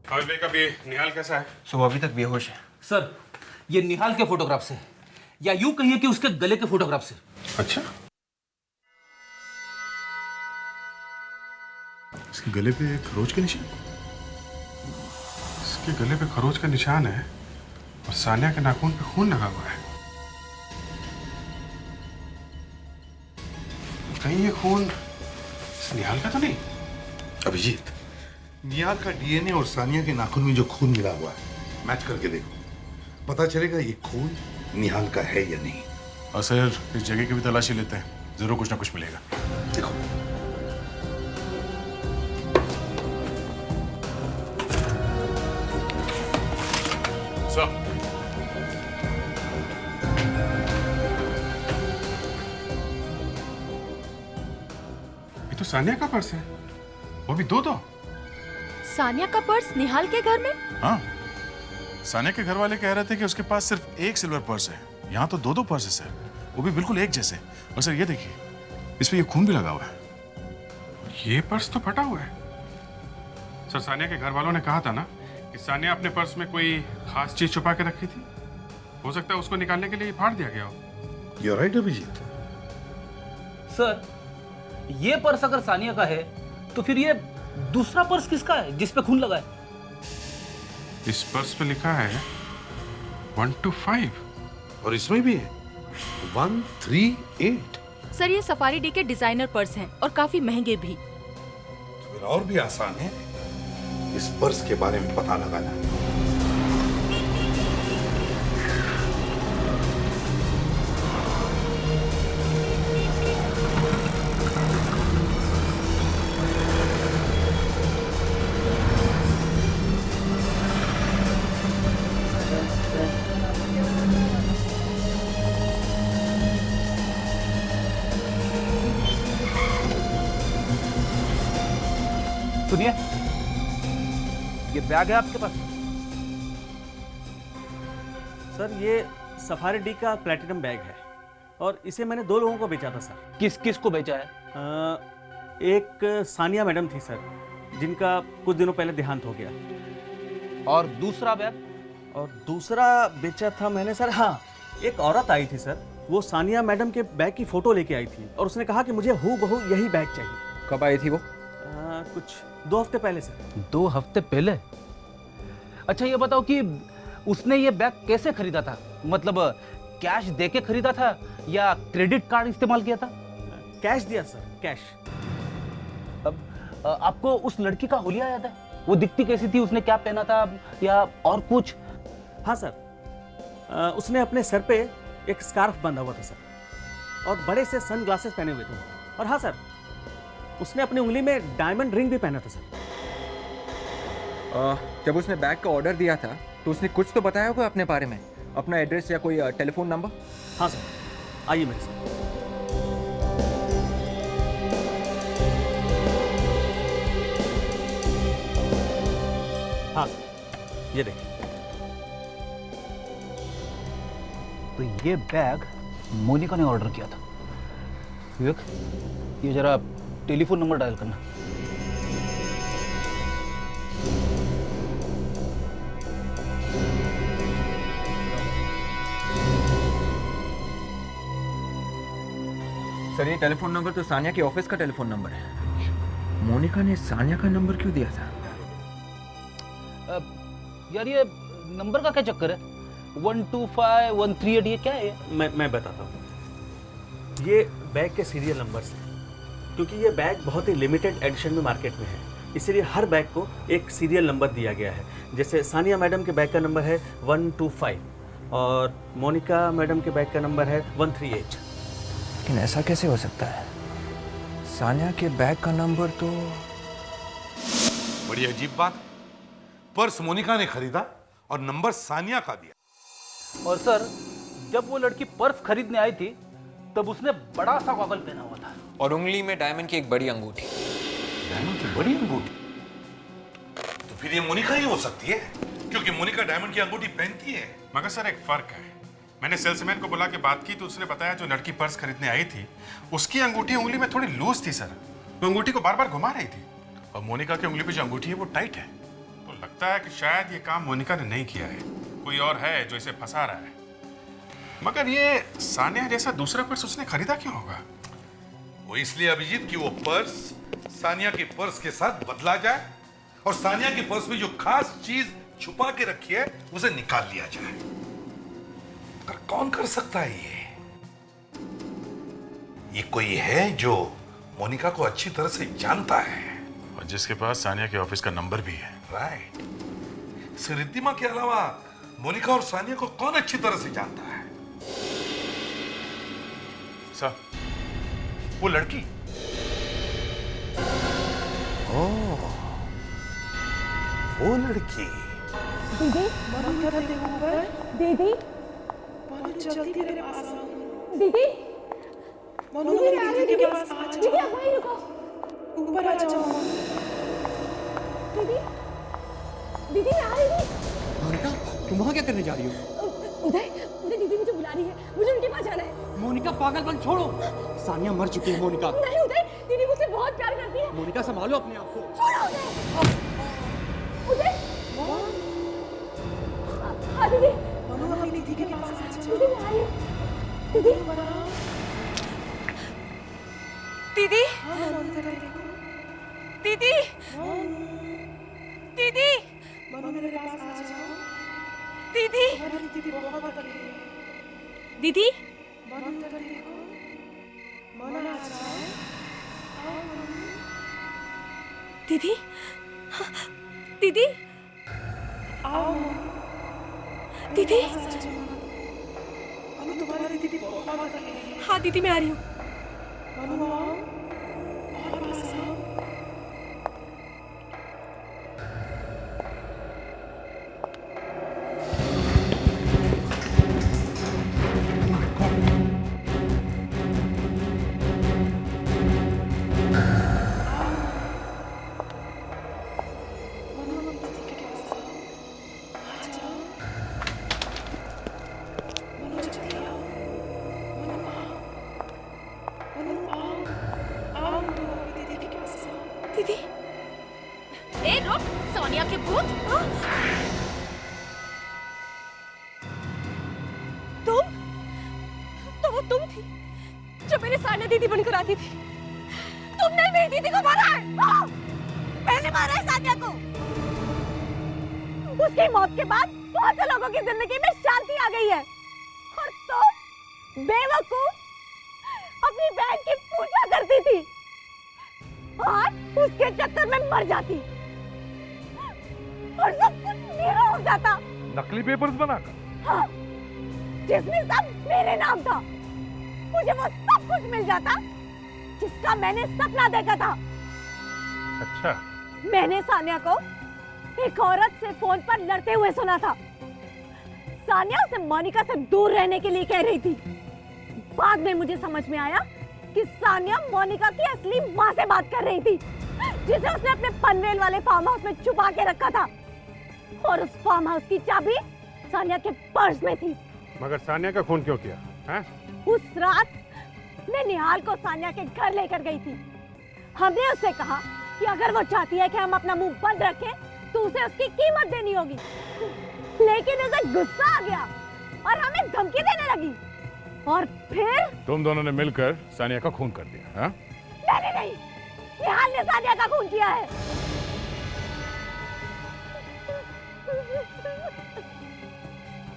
Speaker 1: हामिद भाई, कब ये निहाल कैसा है?
Speaker 2: सुबह अभी तक बेहोश है।
Speaker 12: सर, ये निहाल के फोटोग्राफ से, या यूं कहिए कि उसके गले के फोटोग्राफ से।
Speaker 1: अच्छा,
Speaker 5: इसके गले पे खरोच के निशान?
Speaker 1: इसके गले पे खरोच का निशान है और सानिया के नाखून पे खून लगा हुआ है। कहीं ये खून निहाल का तो नहीं?
Speaker 18: अभिजीत, निहाल का डीएनए और सानिया के नाखून में जो खून मिला हुआ है, मैच करके देखो, पता चलेगा ये खून निहाल का है या नहीं।
Speaker 5: और सर इस जगह की भी तलाशी लेते हैं, जरूर कुछ ना कुछ मिलेगा। देखो सर,
Speaker 1: ये तो सानिया का पर्स है, वो भी दो।
Speaker 16: सानिया का पर्स निहाल के घर में?
Speaker 5: हाँ, सानिया के घर वाले कह रहे थे कि उसके पास सिर्फ एक सिल्वर पर्स है, यहाँ तो दो पर्स है सर, वो भी बिल्कुल एक जैसे। और सर ये देखिए, इस पे ये खून भी लगा हुआ है।
Speaker 1: ये पर्स तो फटा हुआ है। सर सानिया के घर वालों ने कहा था ना कि सानिया अपने पर्स में कोई खास चीज छुपा के रखी थी, हो सकता है उसको निकालने के लिए फाड़ दिया गया हो।
Speaker 18: You're right, Abhijit.
Speaker 12: सर, ये पर्स अगर सानिया का है तो फिर ये दूसरा पर्स किसका है जिस पे खून लगा है?
Speaker 1: इस पर्स पे लिखा है 125
Speaker 18: और इसमें भी है 138।
Speaker 16: सर ये सफारी डी के डिजाइनर पर्स हैं और काफी महंगे भी।
Speaker 18: फिर और भी आसान है इस पर्स के बारे में पता लगाना।
Speaker 12: सुनिए, ये बैग है आपके पास?
Speaker 19: सर ये सफारी डी का प्लेटिनम बैग है और इसे मैंने 2 लोगों को बेचा था सर।
Speaker 12: किस किस को बेचा है?
Speaker 19: एक सानिया मैडम थी सर, जिनका कुछ दिनों पहले देहांत हो गया।
Speaker 12: और दूसरा बैग?
Speaker 19: और दूसरा बेचा था मैंने सर, हाँ, एक औरत आई थी सर, वो सानिया मैडम के बैग की फोटो लेके आई थी और उसने कहा कि मुझे हूबहू यही बैग चाहिए।
Speaker 12: कब आई थी वो?
Speaker 19: कुछ 2 हफ्ते पहले सर।
Speaker 12: 2 हफ्ते पहले? अच्छा ये बताओ कि उसने ये बैग कैसे खरीदा था? मतलब कैश देके खरीदा था या क्रेडिट कार्ड इस्तेमाल किया था?
Speaker 19: कैश दिया सर, कैश।
Speaker 12: अब आपको उस लड़की का हुलिया याद है? वो दिखती कैसी थी, उसने क्या पहना था या और कुछ?
Speaker 19: हाँ सर, उसने अपने सर पे एक स्कार्फ बांधा हुआ था सर और बड़े से सन ग्लासेस पहने हुए थे। और हाँ सर, उसने अपनी उंगली में डायमंड रिंग भी पहना था सर।
Speaker 2: जब उसने बैग का ऑर्डर दिया था तो उसने कुछ तो बताया होगा अपने बारे में, अपना एड्रेस या कोई टेलीफोन नंबर?
Speaker 19: हाँ सर, आइए मेरे साथ। हाँ सर, ये देखिए।
Speaker 12: तो ये बैग मोनिका ने ऑर्डर किया था। विवेक, ये जरा टेलीफोन नंबर डायल करना।
Speaker 2: सर ये टेलीफोन नंबर तो सानिया के ऑफिस का टेलीफोन नंबर है। मोनिका ने सानिया का नंबर क्यों दिया था?
Speaker 12: यार ये नंबर का क्या चक्कर है? 125 138 ये क्या है?
Speaker 19: मैं बताता हूँ। ये बैग के सीरियल नंबर्स हैं, क्योंकि ये बैग बहुत ही लिमिटेड एडिशन में मार्केट में है, इसलिए हर बैग को एक सीरियल नंबर दिया गया है। जैसे सानिया मैडम के बैग का नंबर है 125 और मोनिका मैडम के बैग का नंबर है 138।
Speaker 2: लेकिन ऐसा कैसे हो सकता है? सानिया के बैग का नंबर तो...
Speaker 18: बड़ी अजीब बात। पर्स मोनिका ने खरीदा और नंबर सानिया का दिया।
Speaker 12: और सर, जब वो लड़की पर्स खरीदने आई थी तब उसने बड़ा सा गॉगल पहना हुआ था
Speaker 2: और उंगली में डायमंड की एक बड़ी अंगूठी।
Speaker 18: डायमंड की बड़ी अंगूठी? तो फिर ये मोनिका ही हो सकती है, क्योंकि मोनिका डायमंड की अंगूठी पहनती है।
Speaker 1: मगर सर एक फर्क है। मैंने सेल्समैन को बुला के बात की तो उसने बताया जो लड़की पर्स खरीदने आई थी उसकी अंगूठी उंगली में थोड़ी लूज थी सर, वो अंगूठी को बार बार घुमा रही थी। और मोनिका की उंगली पे जो अंगूठी है वो टाइट है, तो लगता है कि शायद ये काम मोनिका ने नहीं किया है, कोई और है जो इसे फंसा रहा है। मगर ये सानिया जैसा दूसरा पर्स उसने खरीदा क्यों होगा?
Speaker 18: वो इसलिए अभिजीत कि वो पर्स सानिया के पर्स के साथ बदला जाए और सानिया के पर्स में जो खास चीज छुपा के रखी है उसे निकाल लिया जाए। पर कौन कर सकता है ये कोई है जो मोनिका को अच्छी तरह से जानता है
Speaker 5: और जिसके पास सानिया के ऑफिस का नंबर भी है।
Speaker 18: राइट। रिद्धिमा के अलावा मोनिका और सानिया को कौन अच्छी तरह से जानता है?
Speaker 5: सर, वो लड़की।
Speaker 18: ओह, वो लड़की।
Speaker 22: दीदी दीदी जल्दी मेरे पास आओ। दीदी मनु दीदी के पास आ जाओ। दीदी आप वहीं रुको, ऊपर आ जाओ। दीदी दीदी मैं आ रही हूँ।
Speaker 2: मोनिका, तुम वहाँ क्या करने जा रही हो?
Speaker 22: उदय उदय दीदी मुझे बुला रही है, मुझे उनके पास जाना है।
Speaker 2: मोनिका पागलपन छोड़ो, सानिया मर चुकी है। मोनिका
Speaker 22: नहीं उदय, दीदी मुझसे बहुत प्यार करती है।
Speaker 2: मोनिका संभालो अपने आप को।
Speaker 22: छोड़ो उदय। हाँ दीदी, मनु अपनी दीदी के पास आ जाओ। दीदी मैं आई हूँ। दीदी
Speaker 21: दीदी दीदी दीदी
Speaker 22: मनु मेरे पास आ जाओ।
Speaker 21: दीदी
Speaker 22: दीदी बहुत अकेली है।
Speaker 21: दीदी
Speaker 22: मनु इधर देखो, मनु आ जाओ। आओ मनु।
Speaker 21: दीदी दीदी
Speaker 22: आओ
Speaker 21: दीदी।
Speaker 22: मनु तुम्हारी दीदी बहुत अकेली है।
Speaker 21: हाँ दीदी मैं आ रही हूँ।
Speaker 22: मनु आओ और पास आओ।
Speaker 21: दीदी ए रुक, सोनिया के भूत।
Speaker 22: तुम तो वो तुम थी जो मेरी सानिया दीदी बनकर आती थी। तुमने मेरी दीदी को मारा है। मैंने मारा है सानिया को। उसकी मौत के बाद बहुत से लोगों की जिंदगी में शांति आ गई है और तुम बेवकूफ अपनी बहन की पूजा करती थी और उसके चक्कर में मर जाती और सब कुछ मेरा हो जाता।
Speaker 18: नकली पेपर्स बनाकर।
Speaker 22: हाँ, जिसमें सब मेरे नाम था। मुझे वो सब कुछ मिल जाता जिसका मैंने सपना देखा था।
Speaker 18: अच्छा,
Speaker 22: मैंने सानिया को एक औरत से फोन पर लड़ते हुए सुना था। सानिया उसे मोनिका से दूर रहने के लिए कह रही थी। बाद में मुझे समझ में आया कि सानिया मोनिका की असली माँ से बात कर रही थी, जिसे उसने अपने पनवेल वाले फार्म हाउस में छुपा के रखा था और उस फार्म हाउस की चाबी सानिया के पर्स में थी।
Speaker 18: मगर सानिया का खून क्यों किया? हैं?
Speaker 22: उस रात मैं निहाल को सानिया के घर लेकर गई थी। हमने उससे कहा कि अगर वो चाहती है कि हम अपना मुंह बंद रखें तो उसे उसकी कीमत देनी होगी, लेकिन उसे गुस्सा आ गया और हमें धमकी देने लगी और फिर
Speaker 5: तुम दोनों ने मिलकर सानिया का खून कर दिया। हाँ?
Speaker 22: मैंने नहीं, निहाल ने सानिया का खून किया है।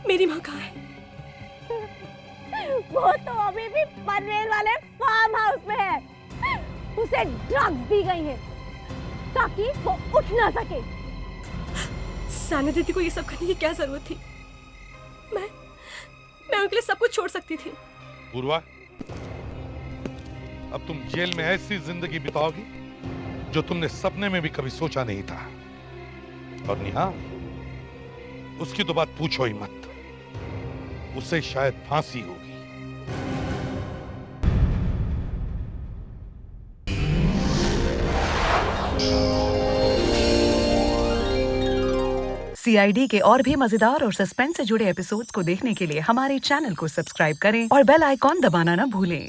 Speaker 21: मेरी माँ कहाँ है?
Speaker 22: वो तो अभी भी पनवेल वाले फार्म हाउस में है। उसे ड्रग्स दी गई है ताकि वो उठ ना सके।
Speaker 21: सानिया दीदी को ये सब करने की क्या जरूरत थी? मैं उनके लिए सब कुछ छोड़ सकती थी।
Speaker 18: पूर्वा, अब तुम जेल में ऐसी जिंदगी बिताओगी जो तुमने सपने में भी कभी सोचा नहीं था। और निहाल, उसकी तो बात पूछो ही मत, उसे शायद फांसी होगी।
Speaker 8: CID के और भी मजेदार और सस्पेंस से जुड़े एपिसोड्स को देखने के लिए हमारे चैनल को सब्सक्राइब करें और बेल आइकॉन दबाना ना भूलें।